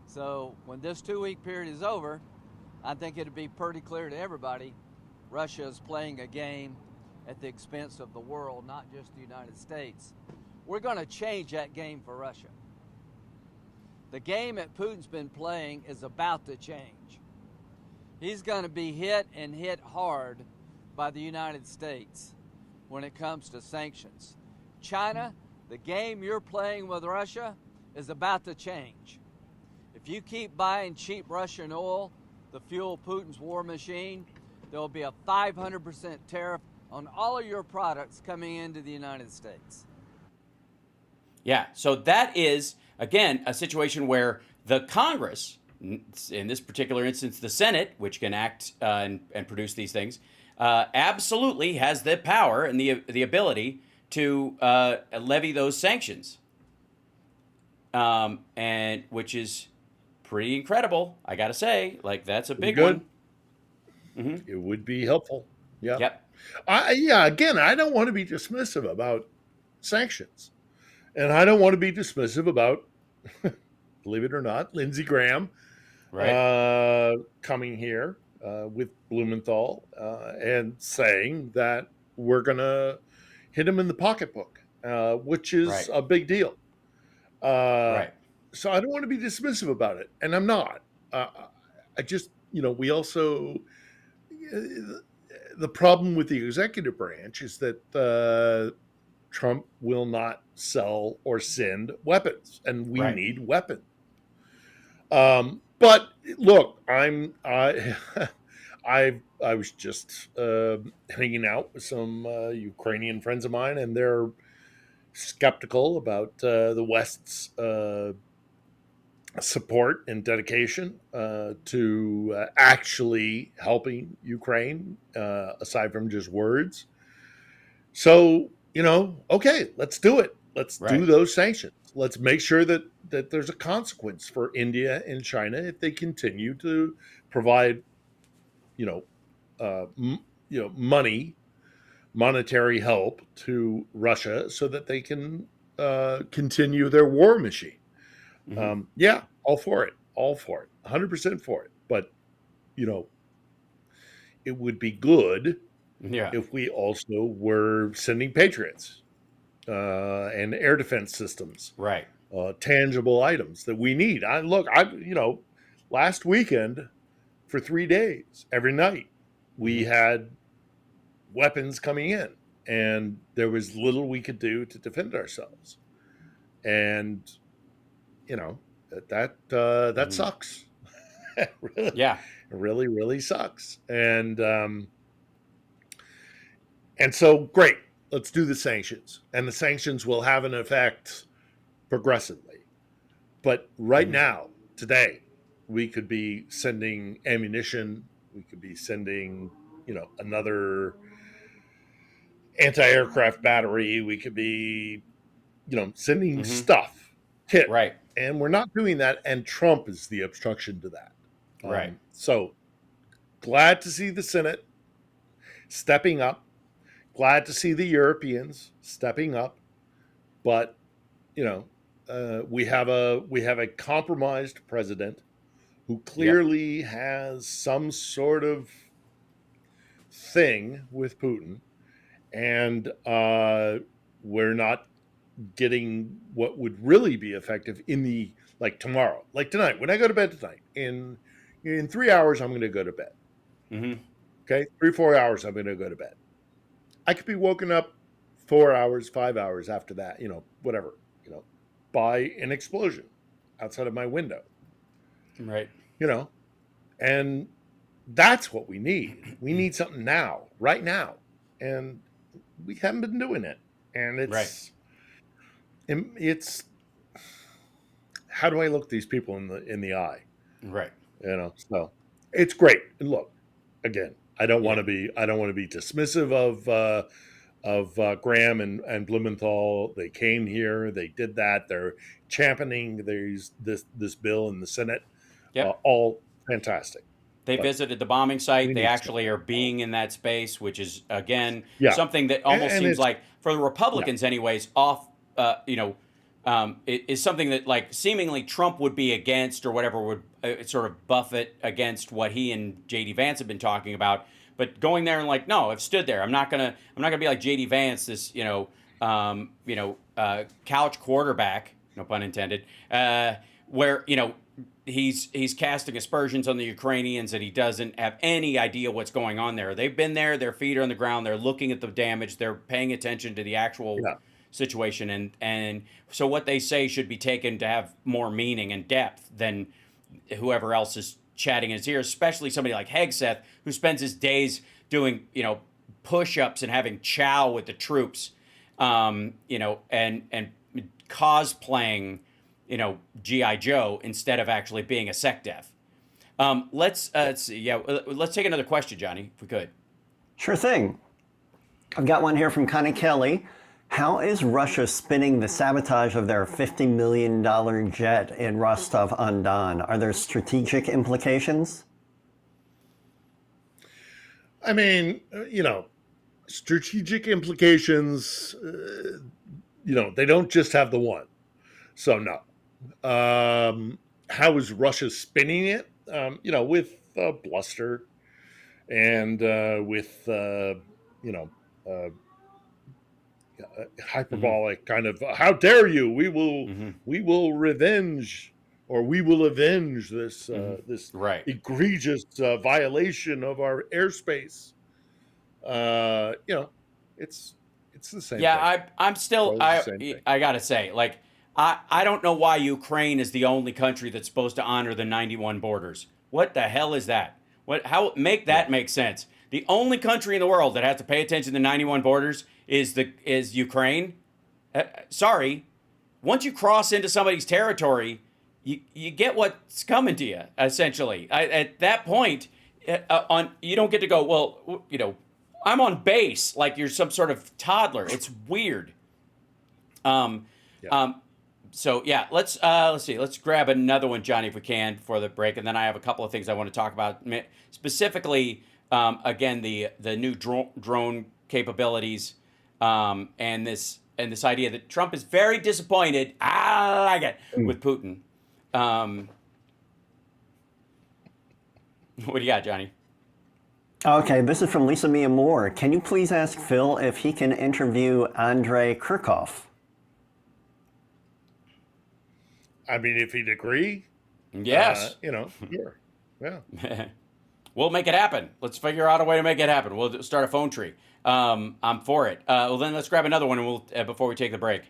So when this 2-week period is over, I think it'll be pretty clear to everybody Russia is playing a game at the expense of the world, not just the United States. We're going to change that game for Russia. The game that Putin's been playing is about to change. He's going to be hit and hit hard by the United States when it comes to sanctions. China, the game you're playing with Russia is about to change. If you keep buying cheap Russian oil to fuel Putin's war machine, there will be a 500% tariff on all of your products coming into the United States. Yeah, so that is, again, a situation where the Congress, in this particular instance, the Senate, which can act and produce these things, absolutely has the power and the ability to levy those sanctions, and which is pretty incredible, I got to say. Like, that's a big one. Mm-hmm. It would be helpful. Yeah. Yep. Again, I don't want to be dismissive about sanctions. And I don't want to be dismissive about, believe it or not, Lindsey Graham coming here with Blumenthal and saying that we're going to hit him in the pocketbook, which is a big deal. So I don't want to be dismissive about it. And I'm not. I just, we also... the problem with the executive branch is that Trump will not sell or send weapons, and we need weapons. But look, I was just hanging out with some Ukrainian friends of mine, and they're skeptical about the West's support and dedication to actually helping Ukraine, aside from just words. So, okay, let's do it. Let's do those sanctions. Let's make sure that there's a consequence for India and China if they continue to provide, money monetary help to Russia so that they can continue their war machine. Yeah, all for it, 100% for it. But, it would be good if we also were sending Patriots and air defense systems, right? Tangible items that we need. Last weekend for 3 days, every night, we had weapons coming in, and there was little we could do to defend ourselves. And that sucks. Really, yeah, it really, really sucks. And so great, let's do the sanctions, and the sanctions will have an effect progressively. But right now, today, we could be sending ammunition. We could be sending, another anti-aircraft battery. We could be, sending stuff, kit. Right. And we're not doing that. And Trump is the obstruction to that. Right. So glad to see the Senate stepping up. Glad to see the Europeans stepping up. But, we have a compromised president who clearly has some sort of thing with Putin, and we're not getting what would really be effective in tomorrow, like tonight. When I go to bed tonight, in 3 hours, I'm going to go to bed. Okay, 3-4 hours, I'm going to go to bed. I could be woken up 4 hours, 5 hours after that, whatever, by an explosion outside of my window. Right. And that's what we need. We need something now, right now. And we haven't been doing it. And it's how do I look these people in the eye? Right. So it's great. And look, again, I don't want to be dismissive of Graham and Blumenthal. They came here, they did that. They're championing this bill in the Senate. All fantastic. They visited the bombing site. They actually are being in that space, which is, again, something that almost seems like, for the Republicans anyways, it is something that seemingly Trump would be against or whatever, would sort of buffet against what he and J.D. Vance have been talking about. But going there and no, I've stood there. I'm not gonna be like J.D. Vance, this couch quarterback, no pun intended, where he's casting aspersions on the Ukrainians and he doesn't have any idea what's going on there. They've been there, their feet are on the ground, they're looking at the damage, they're paying attention to the actual situation, and so what they say should be taken to have more meaning and depth than whoever else is chatting in his ear, especially somebody like Hegseth, who spends his days doing push-ups and having chow with the troops, and cosplaying G.I. Joe instead of actually being a SecDef. Let's see. Let's take another question, Johnny, if we could. Sure thing. I've got one here from Connie Kelly. How is Russia spinning the sabotage of their $50 million jet in Rostov-on-Don? Are there strategic implications? I mean, strategic implications, they don't just have the one. So, no. How is Russia spinning it? With bluster and with, hyperbolic kind of, how dare you? We will revenge, or we will avenge this egregious violation of our airspace. It's the same. Yeah, thing. I'm still. I gotta say, I don't know why Ukraine is the only country that's supposed to honor the 91 borders. What the hell is that? How make that make sense? The only country in the world that has to pay attention to the 91 borders is Ukraine. Sorry, once you cross into somebody's territory, you get what's coming to you. Essentially, at that point, you don't get to go. Well, I'm on base like you're some sort of toddler. It's weird. So yeah, let's see. Let's grab another one, Johnny, if we can, before the break, and then I have a couple of things I want to talk about. Specifically, again, the new drone capabilities, and this idea that Trump is very disappointed. I like it with Putin. What do you got, Johnny? Okay, this is from Lisa Mia Moore. Can you please ask Phil if he can interview Andrei Kirchhoff? I mean, if he'd agree. Yes. Sure. Yeah. We'll make it happen. Let's figure out a way to make it happen. We'll start a phone tree. I'm for it. Well, then let's grab another one and we'll before we take the break.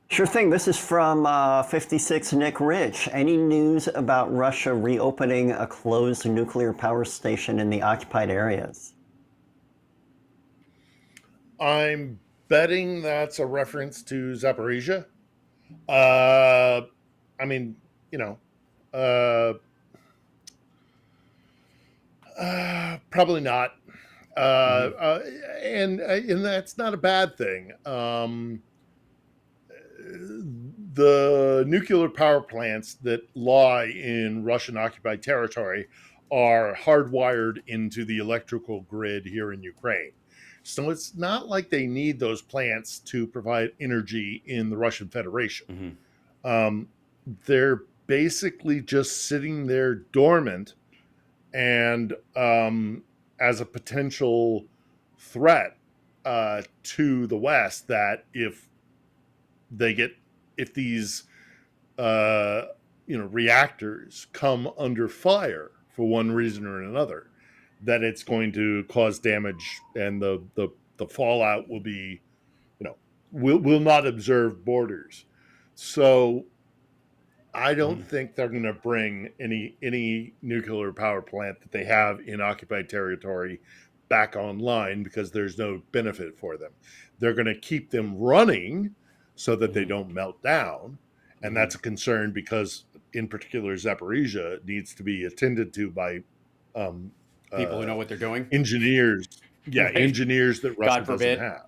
Sure thing. This is from 56 Nick Rich. Any news about Russia reopening a closed nuclear power station in the occupied areas? I'm betting that's a reference to Zaporizhia. I mean, probably not. And that's not a bad thing. The nuclear power plants that lie in Russian occupied territory are hardwired into the electrical grid here in Ukraine. So it's not like they need those plants to provide energy in the Russian Federation. They're basically just sitting there dormant and as a potential threat to the West, that if these reactors come under fire for one reason or another, that it's going to cause damage, and the fallout will be, will not observe borders. So I don't think they're going to bring any nuclear power plant that they have in occupied territory back online, because there's no benefit for them. They're going to keep them running so that they don't melt down. And that's a concern because, in particular, Zaporizhia needs to be attended to by people who know what they're doing. Engineers. Yeah, Right. Engineers that Russia God forbid. doesn't have.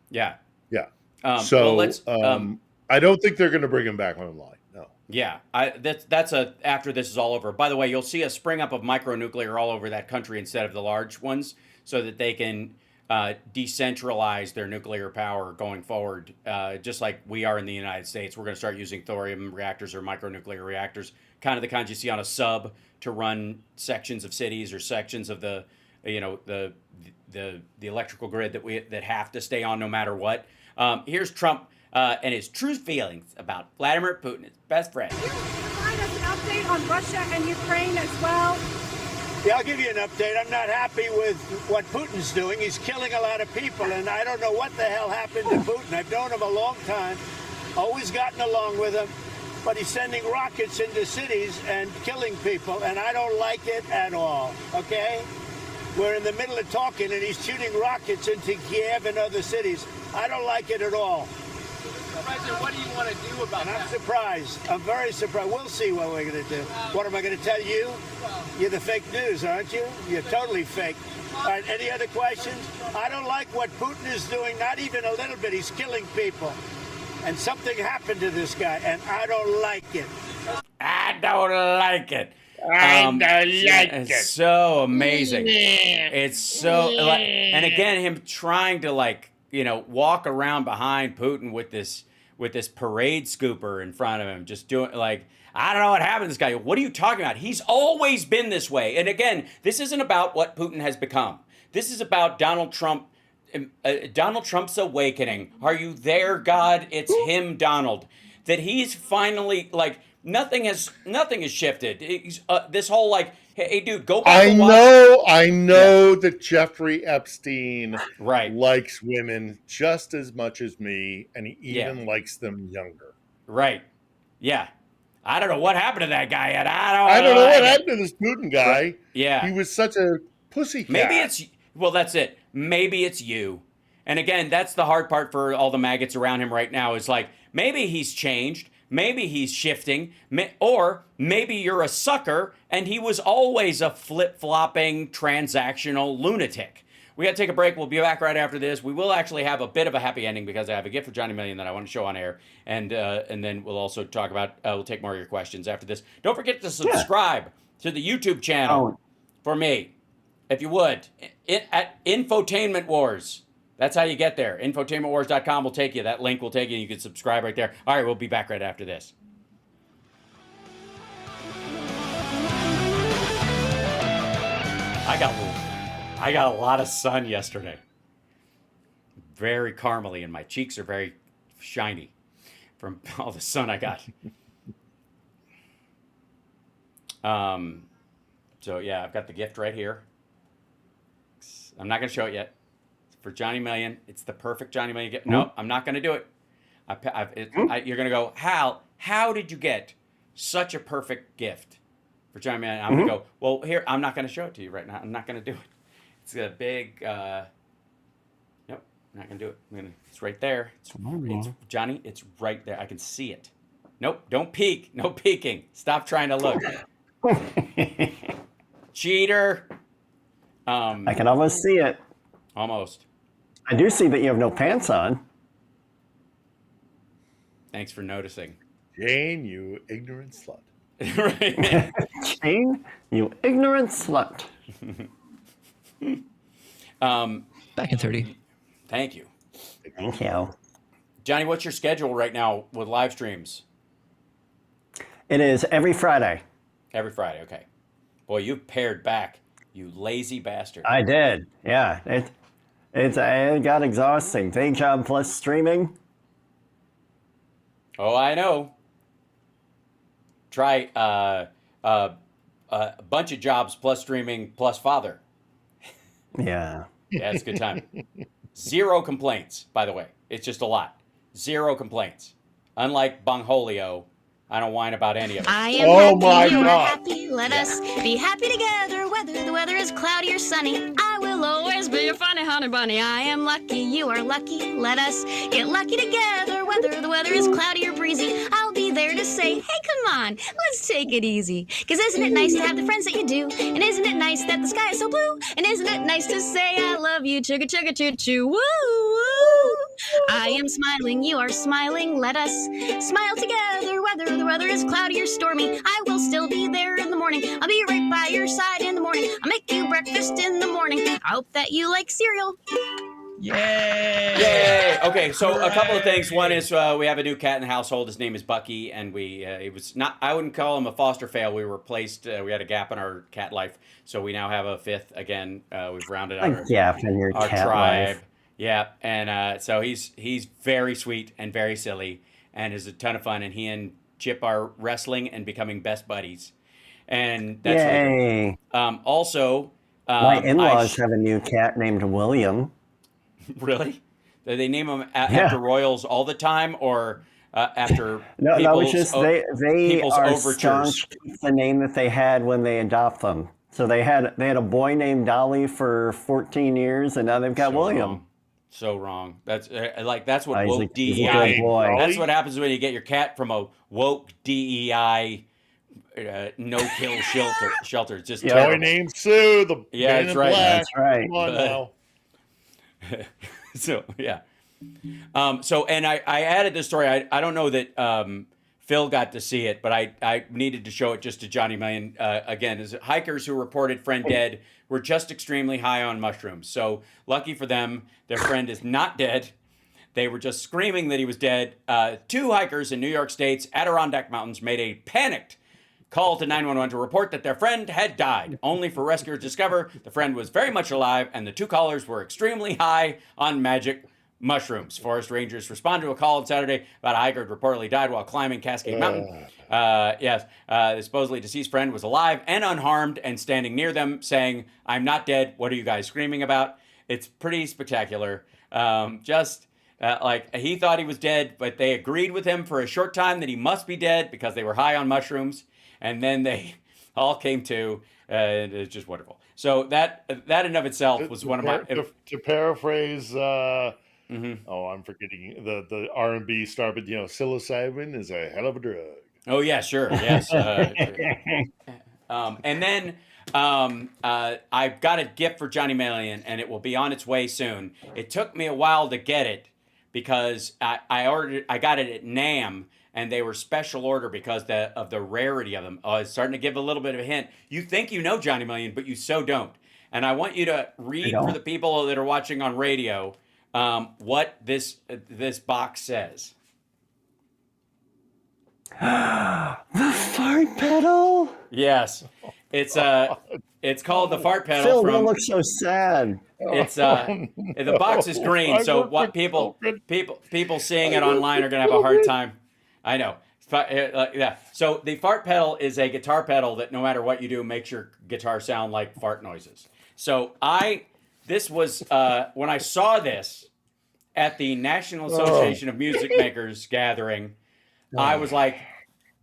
Yeah. Yeah. Well, let's, I don't think they're going to bring them back online. No. Yeah, that's after this is all over. By the way, you'll see a spring up of micronuclear all over that country instead of the large ones, so that they can decentralize their nuclear power going forward, just like we are in the United States. We're going to start using thorium reactors or micronuclear reactors, kind of the kinds you see on a sub, to run sections of cities or sections of the electrical grid that have to stay on no matter what. Here's Trump and his true feelings about Vladimir Putin, his best friend. Can you provide us an update on Russia and Ukraine as well? Yeah, I'll give you an update. I'm not happy with what Putin's doing. He's killing a lot of people, and I don't know what the hell happened to Putin. I've known him a long time, always gotten along with him, but he's sending rockets into cities and killing people, and I don't like it at all, okay? We're in the middle of talking, and he's shooting rockets into Kiev and other cities. I don't like it at all. President, what do you want to do about that? I'm surprised. I'm very surprised. We'll see what we're going to do. What am I going to tell you? You're the fake news, aren't you? You're totally fake. All right, any other questions? I don't like what Putin is doing, not even a little bit. He's killing people. And something happened to this guy, and I don't like it. I don't like it. I don't like It's it. so amazing. It's so, and again, him trying to walk around behind Putin with this parade scooper in front of him, just doing I don't know what happened to this guy. What are you talking about? He's always been this way. And again, this isn't about what Putin has become. This is about Donald Trump. Donald Trump's awakening. Are you there, God? It's him, Donald. That he's finally nothing has shifted. He's, this whole hey dude, go back. I know that Jeffrey Epstein likes women just as much as me, and he even likes them younger. Right. Yeah. I don't know what happened to that guy yet. I don't know what happened to this Putin guy. Yeah. He was such a pussycat. That's it. Maybe it's you. And again, that's the hard part for all the maggots around him right now, is maybe he's changed. Maybe he's shifting, or maybe you're a sucker and he was always a flip-flopping transactional lunatic. We got to take a break. We'll be back right after this. We will actually have a bit of a happy ending because I have a gift for Johnny Million that I want to show on air. And then we'll also talk about, we'll take more of your questions after this. Don't forget to subscribe to the YouTube channel for me. if you would, at Infotainment Wars. That's how you get there. Infotainmentwars.com will take you. That link will take you. You can subscribe right there. All right, we'll be back right after this. I got a lot of sun yesterday. Very caramely, and my cheeks are very shiny from all the sun I got. So yeah, I've got the gift right here. I'm not going to show it yet. It's for Johnny Million. It's the perfect Johnny Million gift. No, I'm not going to do it. You're going to go, Hal, how did you get such a perfect gift for Johnny Million? I'm going to go, well, here, I'm not going to show it to you right now. I'm not going to do it. It's a big, nope, I'm not going to do it. It's right there. It's Johnny, it's right there. I can see it. Nope, don't peek. No peeking. Stop trying to look. Cheater. I can almost see it. Almost. I do see that you have no pants on. Thanks for noticing. Jane, you ignorant slut. Right. Jane, you ignorant slut. Back in 30. Thank you. Thank you. Johnny, what's your schedule right now with live streams? It is every Friday. Every Friday, okay. Boy, you've pared back, you lazy bastard. I did. Yeah. It got exhausting. Day job plus streaming. Oh, I know. Try a bunch of jobs plus streaming plus father. Yeah. Yeah, it's a good time. 0 complaints, by the way. It's just a lot. 0 complaints. Unlike Bungholio, I don't whine about any of it. I am happy, you are happy. Let us be happy together, whether the weather is cloudy or sunny. I will always be your funny honey bunny. I am lucky, you are lucky. Let us get lucky together, whether the weather is cloudy or breezy. I'll be there to say, hey, come on, let's take it easy. Cause isn't it nice to have the friends that you do? And isn't it nice that the sky is so blue? And isn't it nice to say I love you, chugga chugga choo choo, woo woo. I am smiling, you are smiling. Let us smile together, whether the weather is cloudy or stormy. I will still be there in the morning. I'll be right by your side in the morning. I'll make you breakfast in the morning. I hope that you like cereal. Yay! Yay! Okay, so a couple of things. One is we have a new cat in the household. His name is Bucky, and it was not. I wouldn't call him a foster fail. We replaced. We had a gap in our cat life, so we now have a 5th again. We've rounded out A gap in your our cat tribe. life. Yeah, and so he's very sweet and very silly, and is a ton of fun. And he and Chip are wrestling and becoming best buddies, and that's Yay! really cool. Also, My in-laws have a new cat named William. Really? Do they name them after royals all the time, or after No, people's, it's just they people's are overtures? staunch to the name that they had when they adopt them. So they had a boy named Dolly for 14 years, and now they've got William. Wrong. So wrong. That's that's what He's a woke good DEI. boy. That's what happens when you get your cat from a woke DEI no-kill shelter. It's just Boy terrible. named Sue. The Yeah, man that's in right. black. That's right. Come on now. So yeah. So and I added this story. I don't know that Phil got to see it, but I needed to show it just to Johnny Million again. Is hikers who reported friend dead were just extremely high on mushrooms. So lucky for them, their friend is not dead. They were just screaming that he was dead. 2 hikers in New York State's Adirondack Mountains made a panicked call to 911 to report that their friend had died, only for rescuers to discover the friend was very much alive and the 2 callers were extremely high on magic mushrooms. Forest rangers responded to a call on Saturday about a hiker who reportedly died while climbing Cascade Mountain. The supposedly deceased friend was alive and unharmed and standing near them saying, "I'm not dead. What are you guys screaming about?" It's pretty spectacular. Like he thought he was dead, but they agreed with him for a short time that he must be dead because they were high on mushrooms. And then they all came to, and it's just wonderful. So that in and of itself was one of my... To paraphrase, I'm forgetting the R&B star, but psilocybin is a hell of a drug. Oh yeah, sure, yes. And then I've got a gift for Johnny Million, and it will be on its way soon. It took me a while to get it because I got it at NAMM. And they were special order because of the rarity of them. It's starting to give a little bit of a hint. You think you know Johnny Million, but you so don't. and I want you to read for the people that are watching on radio what this box says. The fart pedal? Yes. It's called the fart pedal. Phil, don't look so sad. It's the box is green, so what people seeing it online are gonna have a hard time. I know. Yeah. So the fart pedal is a guitar pedal that no matter what you do makes your guitar sound like fart noises. So this was when I saw this at the National Association of Music Makers gathering, I was like,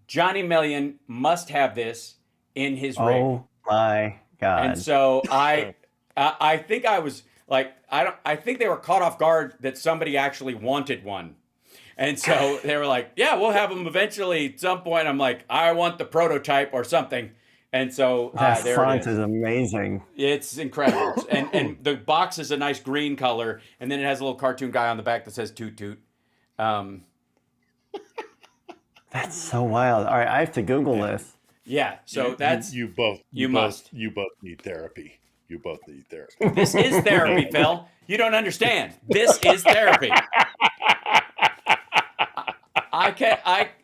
Johnny Million must have this in his rig. Oh my God. And so I think I was like, I think they were caught off guard that somebody actually wanted one. And so they were like, yeah, we'll have them eventually at some point. I'm like, I want the prototype or something. And so that there font it is. is amazing. It's incredible. and the box is a nice green color. And then it has a little cartoon guy on the back that says toot toot. That's so wild. All right, I have to Google this. Yeah, so that's you both need therapy. You both need therapy. This is therapy, Phil. You don't understand. This is therapy.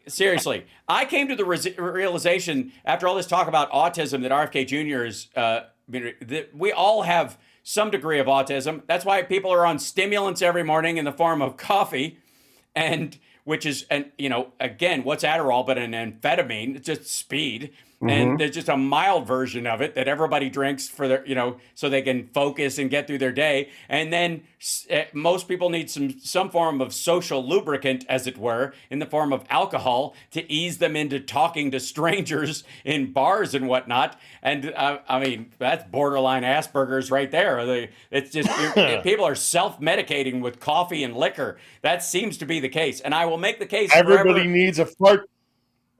Seriously, I came to the realization after all this talk about autism that RFK Jr. is, that we all have some degree of autism. That's why people are on stimulants every morning in the form of coffee, which is, again, what's Adderall but an amphetamine? It's just speed. Mm-hmm. And there's just a mild version of it that everybody drinks for their, so they can focus and get through their day. And then most people need some form of social lubricant, as it were, in the form of alcohol to ease them into talking to strangers in bars and whatnot. And I mean, that's borderline Asperger's right there. It's just people are self-medicating with coffee and liquor. That seems to be the case. And I will make the case. Everybody needs a fart.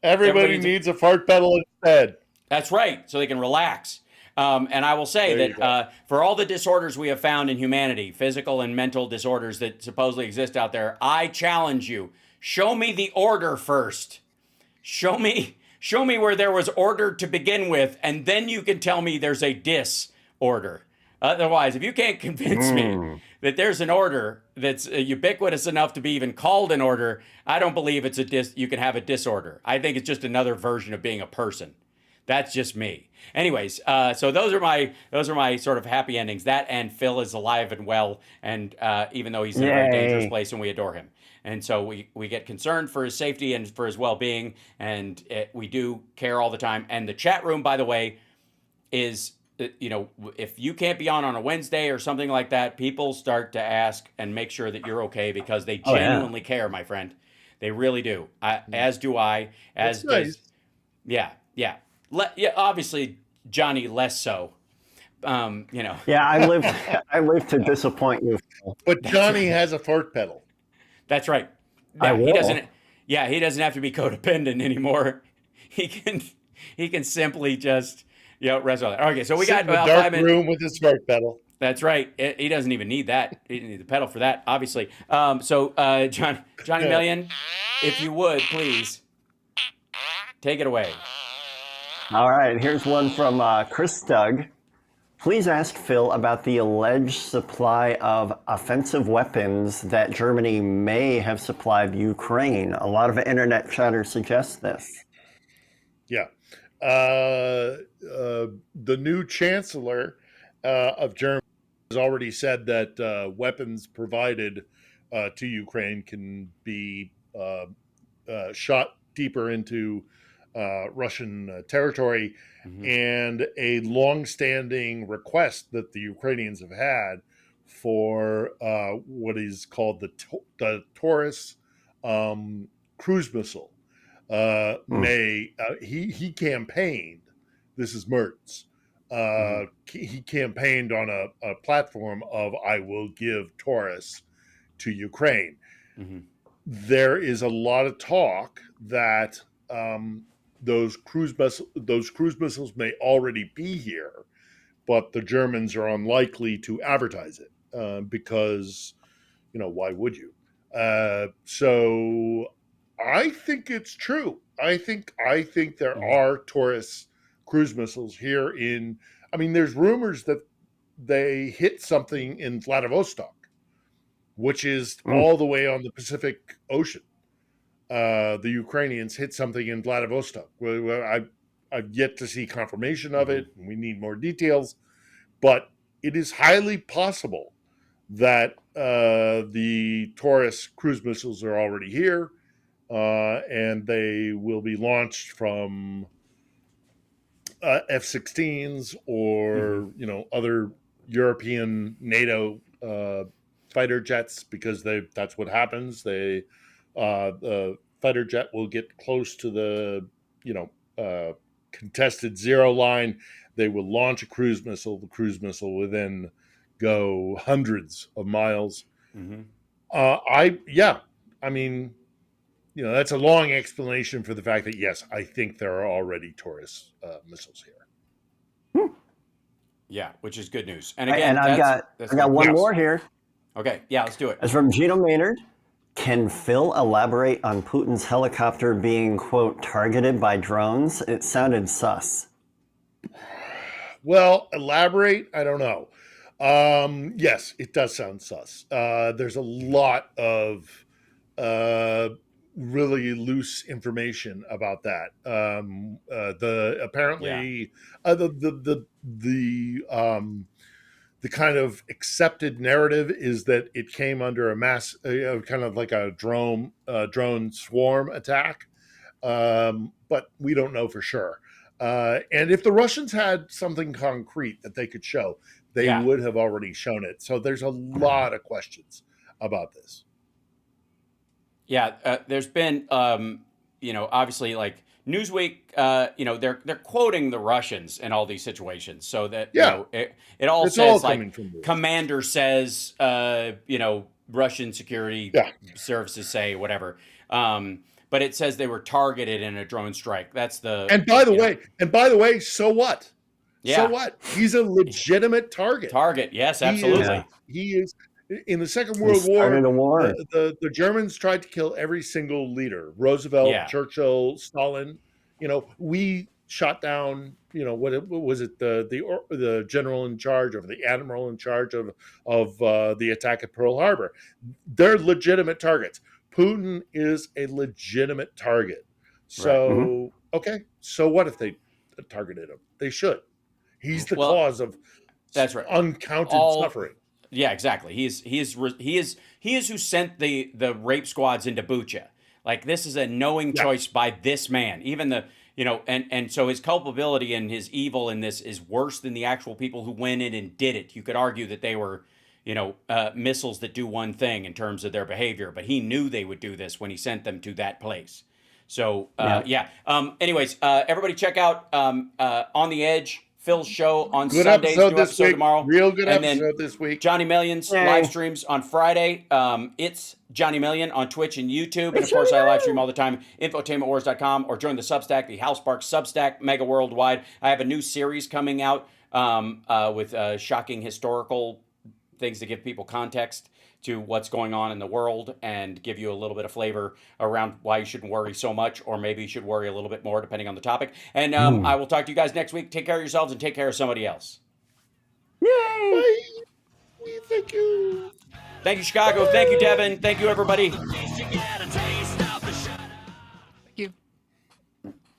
Everybody needs a fart pedal instead. That's right, so they can relax. And I will say that for all the disorders we have found in humanity, physical and mental disorders that supposedly exist out there, I challenge you. Show me the order first. Show me where there was order to begin with, and then you can tell me there's a disorder. Otherwise, if you can't convince me that there's an order that's ubiquitous enough to be even called an order, I don't believe you can have a disorder. I think it's just another version of being a person. That's just me. Anyways, so those are my sort of happy endings. That and Phil is alive and well, and even though he's in a very dangerous place, and we adore him. And so we get concerned for his safety and for his well-being, and we do care all the time. And the chat room, by the way, is... if you can't be on a Wednesday or something like that, people start to ask and make sure that you're okay because they genuinely care, my friend. They really do. As do I. As does, yeah. Obviously, Johnny less so. Yeah, I live to disappoint you. But Johnny has a fart pedal. That's right. Yeah, he doesn't. Yeah, he doesn't have to be codependent anymore. He can simply just. Rest on that. Okay, so we got in the dark room with his fart pedal. That's right. He doesn't even need that. He didn't need the pedal for that, obviously. So Johnny Million, if you would please take it away. All right, here's one from Chris Doug. Please ask Phil about the alleged supply of offensive weapons that Germany may have supplied Ukraine. A lot of internet chatter suggests this. Yeah. The new chancellor of Germany has already said that weapons provided to Ukraine can be shot deeper into Russian territory, and a long-standing request that the Ukrainians have had for what is called the Taurus cruise missile. He campaigned. This is Mertz. He campaigned on a platform of "I will give Taurus to Ukraine." Mm-hmm. There is a lot of talk that those cruise missiles may already be here, but the Germans are unlikely to advertise it because, why would you? So I think it's true. I think there are Taurus cruise missiles here there's rumors that they hit something in Vladivostok, which is all the way on the Pacific Ocean. The Ukrainians hit something in Vladivostok. I've yet to see confirmation of it. We need more details, but it is highly possible that the Taurus cruise missiles are already here, and they will be launched from F-16s or other European NATO fighter jets, because that's what happens. The fighter jet will get close to the contested zero line. They will launch a cruise missile. The cruise missile will then go hundreds of miles. I mean, that's a long explanation for the fact that, yes, I think there are already Taurus missiles here. Yeah, which is good news. And again, I've got one more here. Okay, yeah, let's do it. It's from Gino Maynard. Can Phil elaborate on Putin's helicopter being, quote, targeted by drones? It sounded sus. Well, elaborate, I don't know. Yes, it does sound sus. There's a lot of really loose information about that. The kind of accepted narrative is that it came under a mass, kind of like a drone swarm attack, but we don't know for sure. And if the Russians had something concrete that they could show, they would have already shown it. So there's a lot of questions about this. Yeah, there's been, obviously, like Newsweek, they're quoting the Russians in all these situations, so that it all says like commander says, Russian security services say whatever, but it says they were targeted in a drone strike. That's the and by the way, so what? Yeah. So what? He's a legitimate target. Yes, absolutely. He is. In the Second World War, the Germans tried to kill every single leader: Roosevelt, Churchill, Stalin. We shot down. What was it? The general in charge, or the admiral in charge of the attack at Pearl Harbor. They're legitimate targets. Putin is a legitimate target. So okay, so what if they targeted him? They should. He's the cause of uncounted suffering. Yeah, exactly. He is who sent the rape squads into Bucha. Like, this is a knowing choice by this man. Even and so his culpability and his evil in this is worse than the actual people who went in and did it. You could argue that they were, missiles that do one thing in terms of their behavior, but he knew they would do this when he sent them to that place. So anyways, everybody check out On the Edge. Phil's show on Sundays, new episode tomorrow. Real good and episode then this week. Johnny Million's live streams on Friday. It's Johnny Million on Twitch and YouTube. And of course, I live stream all the time, infotainmentwars.com, or join the Substack, the Hal Sparks Substack, Mega Worldwide. I have a new series coming out with shocking historical things to give people context to what's going on in the world and give you a little bit of flavor around why you shouldn't worry so much, or maybe you should worry a little bit more depending on the topic. And I will talk to you guys next week. Take care of yourselves and take care of somebody else. Yay! Bye. Thank you. Thank you, Chicago. Thank you, Devin. Thank you, everybody. Thank you.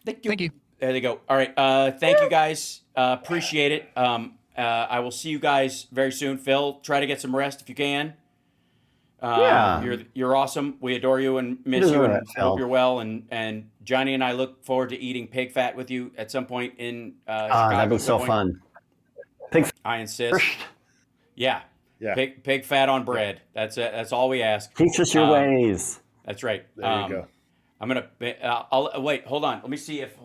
Thank you. There they go. All right. Thank you, guys. Appreciate it. I will see you guys very soon. Phil, try to get some rest if you can. You're awesome. We adore you and miss you, and hope you're well. And Johnny and I look forward to eating pig fat with you at some point in Chicago. That'd be so fun. Pig. I insist. Yeah. Pig fat on bread. That's it. That's all we ask. Teach us your ways. That's right. There you go. I'm gonna. I'll wait. Hold on. Let me see if.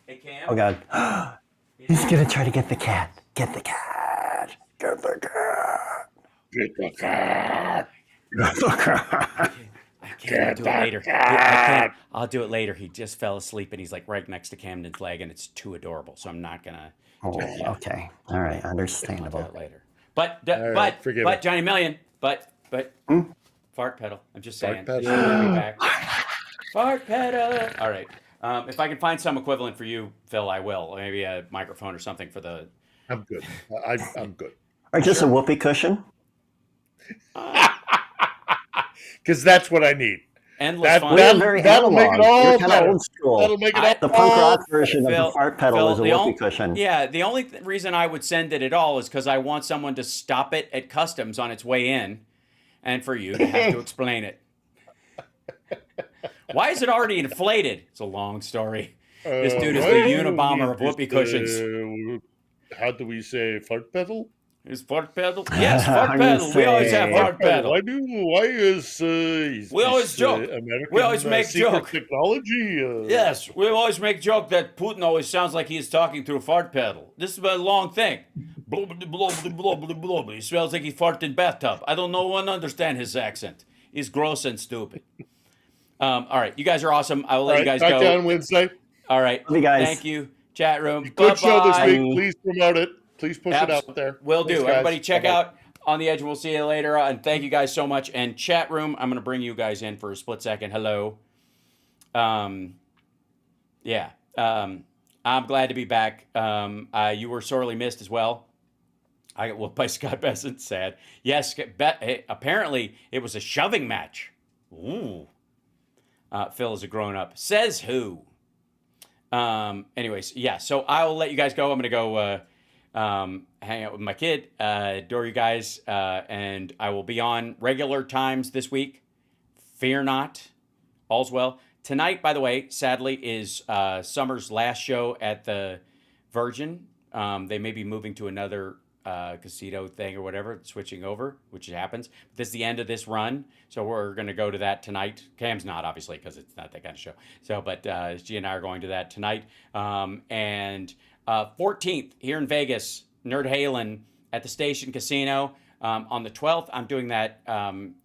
Hey, Cam. Oh God. He's gonna try to get the cat. Get the cat. Get the cat. Get the cat. Get the cat. I can't do it later. I can't. I'll do it later. He just fell asleep and he's like right next to Camden's leg, and it's too adorable. So I'm not gonna. Okay. All right. Understandable. I'll do it later. But Johnny Million. But fart pedal. I'm just saying. Fart pedal. Be back. Fart pedal. All right. If I can find some equivalent for you, Phil, I will. Maybe a microphone or something for the I'm good. I'm good. Or just a whoopee cushion? Because that's what I need. Endless fun. That'll make it all better. Old school. That'll make it the punk rock version of the fart pedal Phil, is a whoopee cushion. Yeah, the only reason I would send it at all is because I want someone to stop it at customs on its way in, and for you to have to explain it. Why is it already inflated? It's a long story. This dude is the Unabomber of whoopee cushions. How do we say fart pedal? Is fart pedal? Yes, fart pedal. We always have fart pedal. Why is we always joke. We always make joke. Technology. Yes, we always make joke that Putin always sounds like he's talking through a fart pedal. This is a long thing. Blah, blah, blah, blah, blah, blah, blah. He smells like he farted in bathtub. I don't know one understand his accent. He's gross and stupid. All right, you guys are awesome. I will let you guys go. Back down Wednesday. All right, love you guys. Thank you, chat room. Good show this week. Please promote it. Please push it out there. Will do. Thanks, Everybody check out On the Edge. We'll see you later. And thank you guys so much. And chat room, I'm going to bring you guys in for a split second. Hello. I'm glad to be back. You were sorely missed as well. I got whooped by Scott Bessent. Sad. Yes, apparently it was a shoving match. Ooh. Phil is a grown-up. Says who? Anyways, yeah. So I'll let you guys go. I'm going to go hang out with my kid. Adore you guys. And I will be on regular times this week. Fear not. All's well. Tonight, by the way, sadly, is Summer's last show at the Virgin. They may be moving to another casino thing or whatever, switching over, which happens. This is the end of this run, so we're going to go to that tonight. Cam's not, obviously, because it's not that kind of show. So, but she and I are going to that tonight. And 14th, here in Vegas, Nerd Halen at the Station Casino. On the 12th, I'm doing that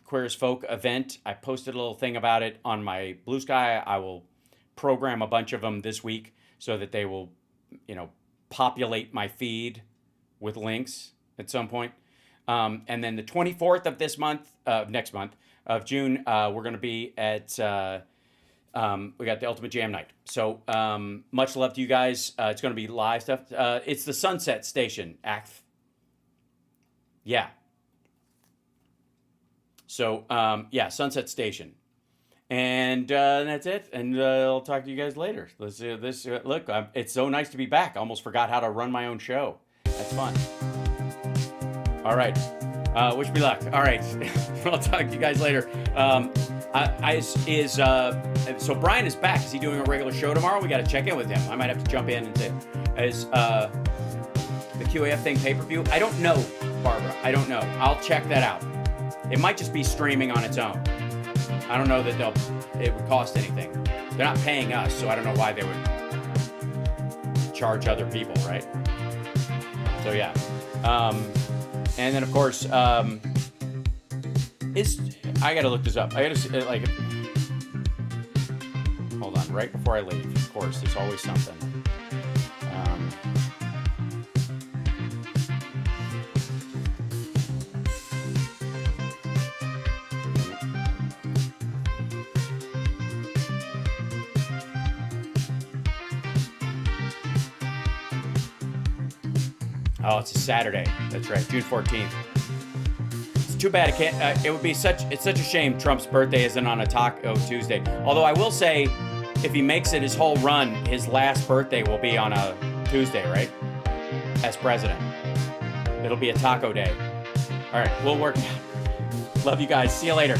Queer as Folk event. I posted a little thing about it on my Blue Sky. I will program a bunch of them this week so that they will, populate my feed with links at some point. And then the 24th of this month, next month of June, we're going to be at, we got the Ultimate Jam Night. So much love to you guys. It's going to be live stuff. It's the Sunset Station, Yeah. So, Sunset Station. And that's it. And I'll talk to you guys later. Let's see this. Look, it's so nice to be back. I almost forgot how to run my own show. That's fun. All right. Wish me luck. All right. I'll talk to you guys later. So Brian is back. Is he doing a regular show tomorrow? We got to check in with him. I might have to jump in and say, is the QAF thing pay-per-view? I don't know, Barbara. I don't know. I'll check that out. It might just be streaming on its own. I don't know that it would cost anything. They're not paying us, so I don't know why they would charge other people, right? So yeah. And then of course, I gotta look this up. I gotta see, hold on, right before I leave. Of course, there's always something. Oh, it's a Saturday. That's right, June 14th. It's too bad it can't. It would be it's such a shame Trump's birthday isn't on a Taco Tuesday. Although I will say, if he makes it his whole run, his last birthday will be on a Tuesday, right? As president, it'll be a taco day. All right, we'll work. Love you guys. See you later.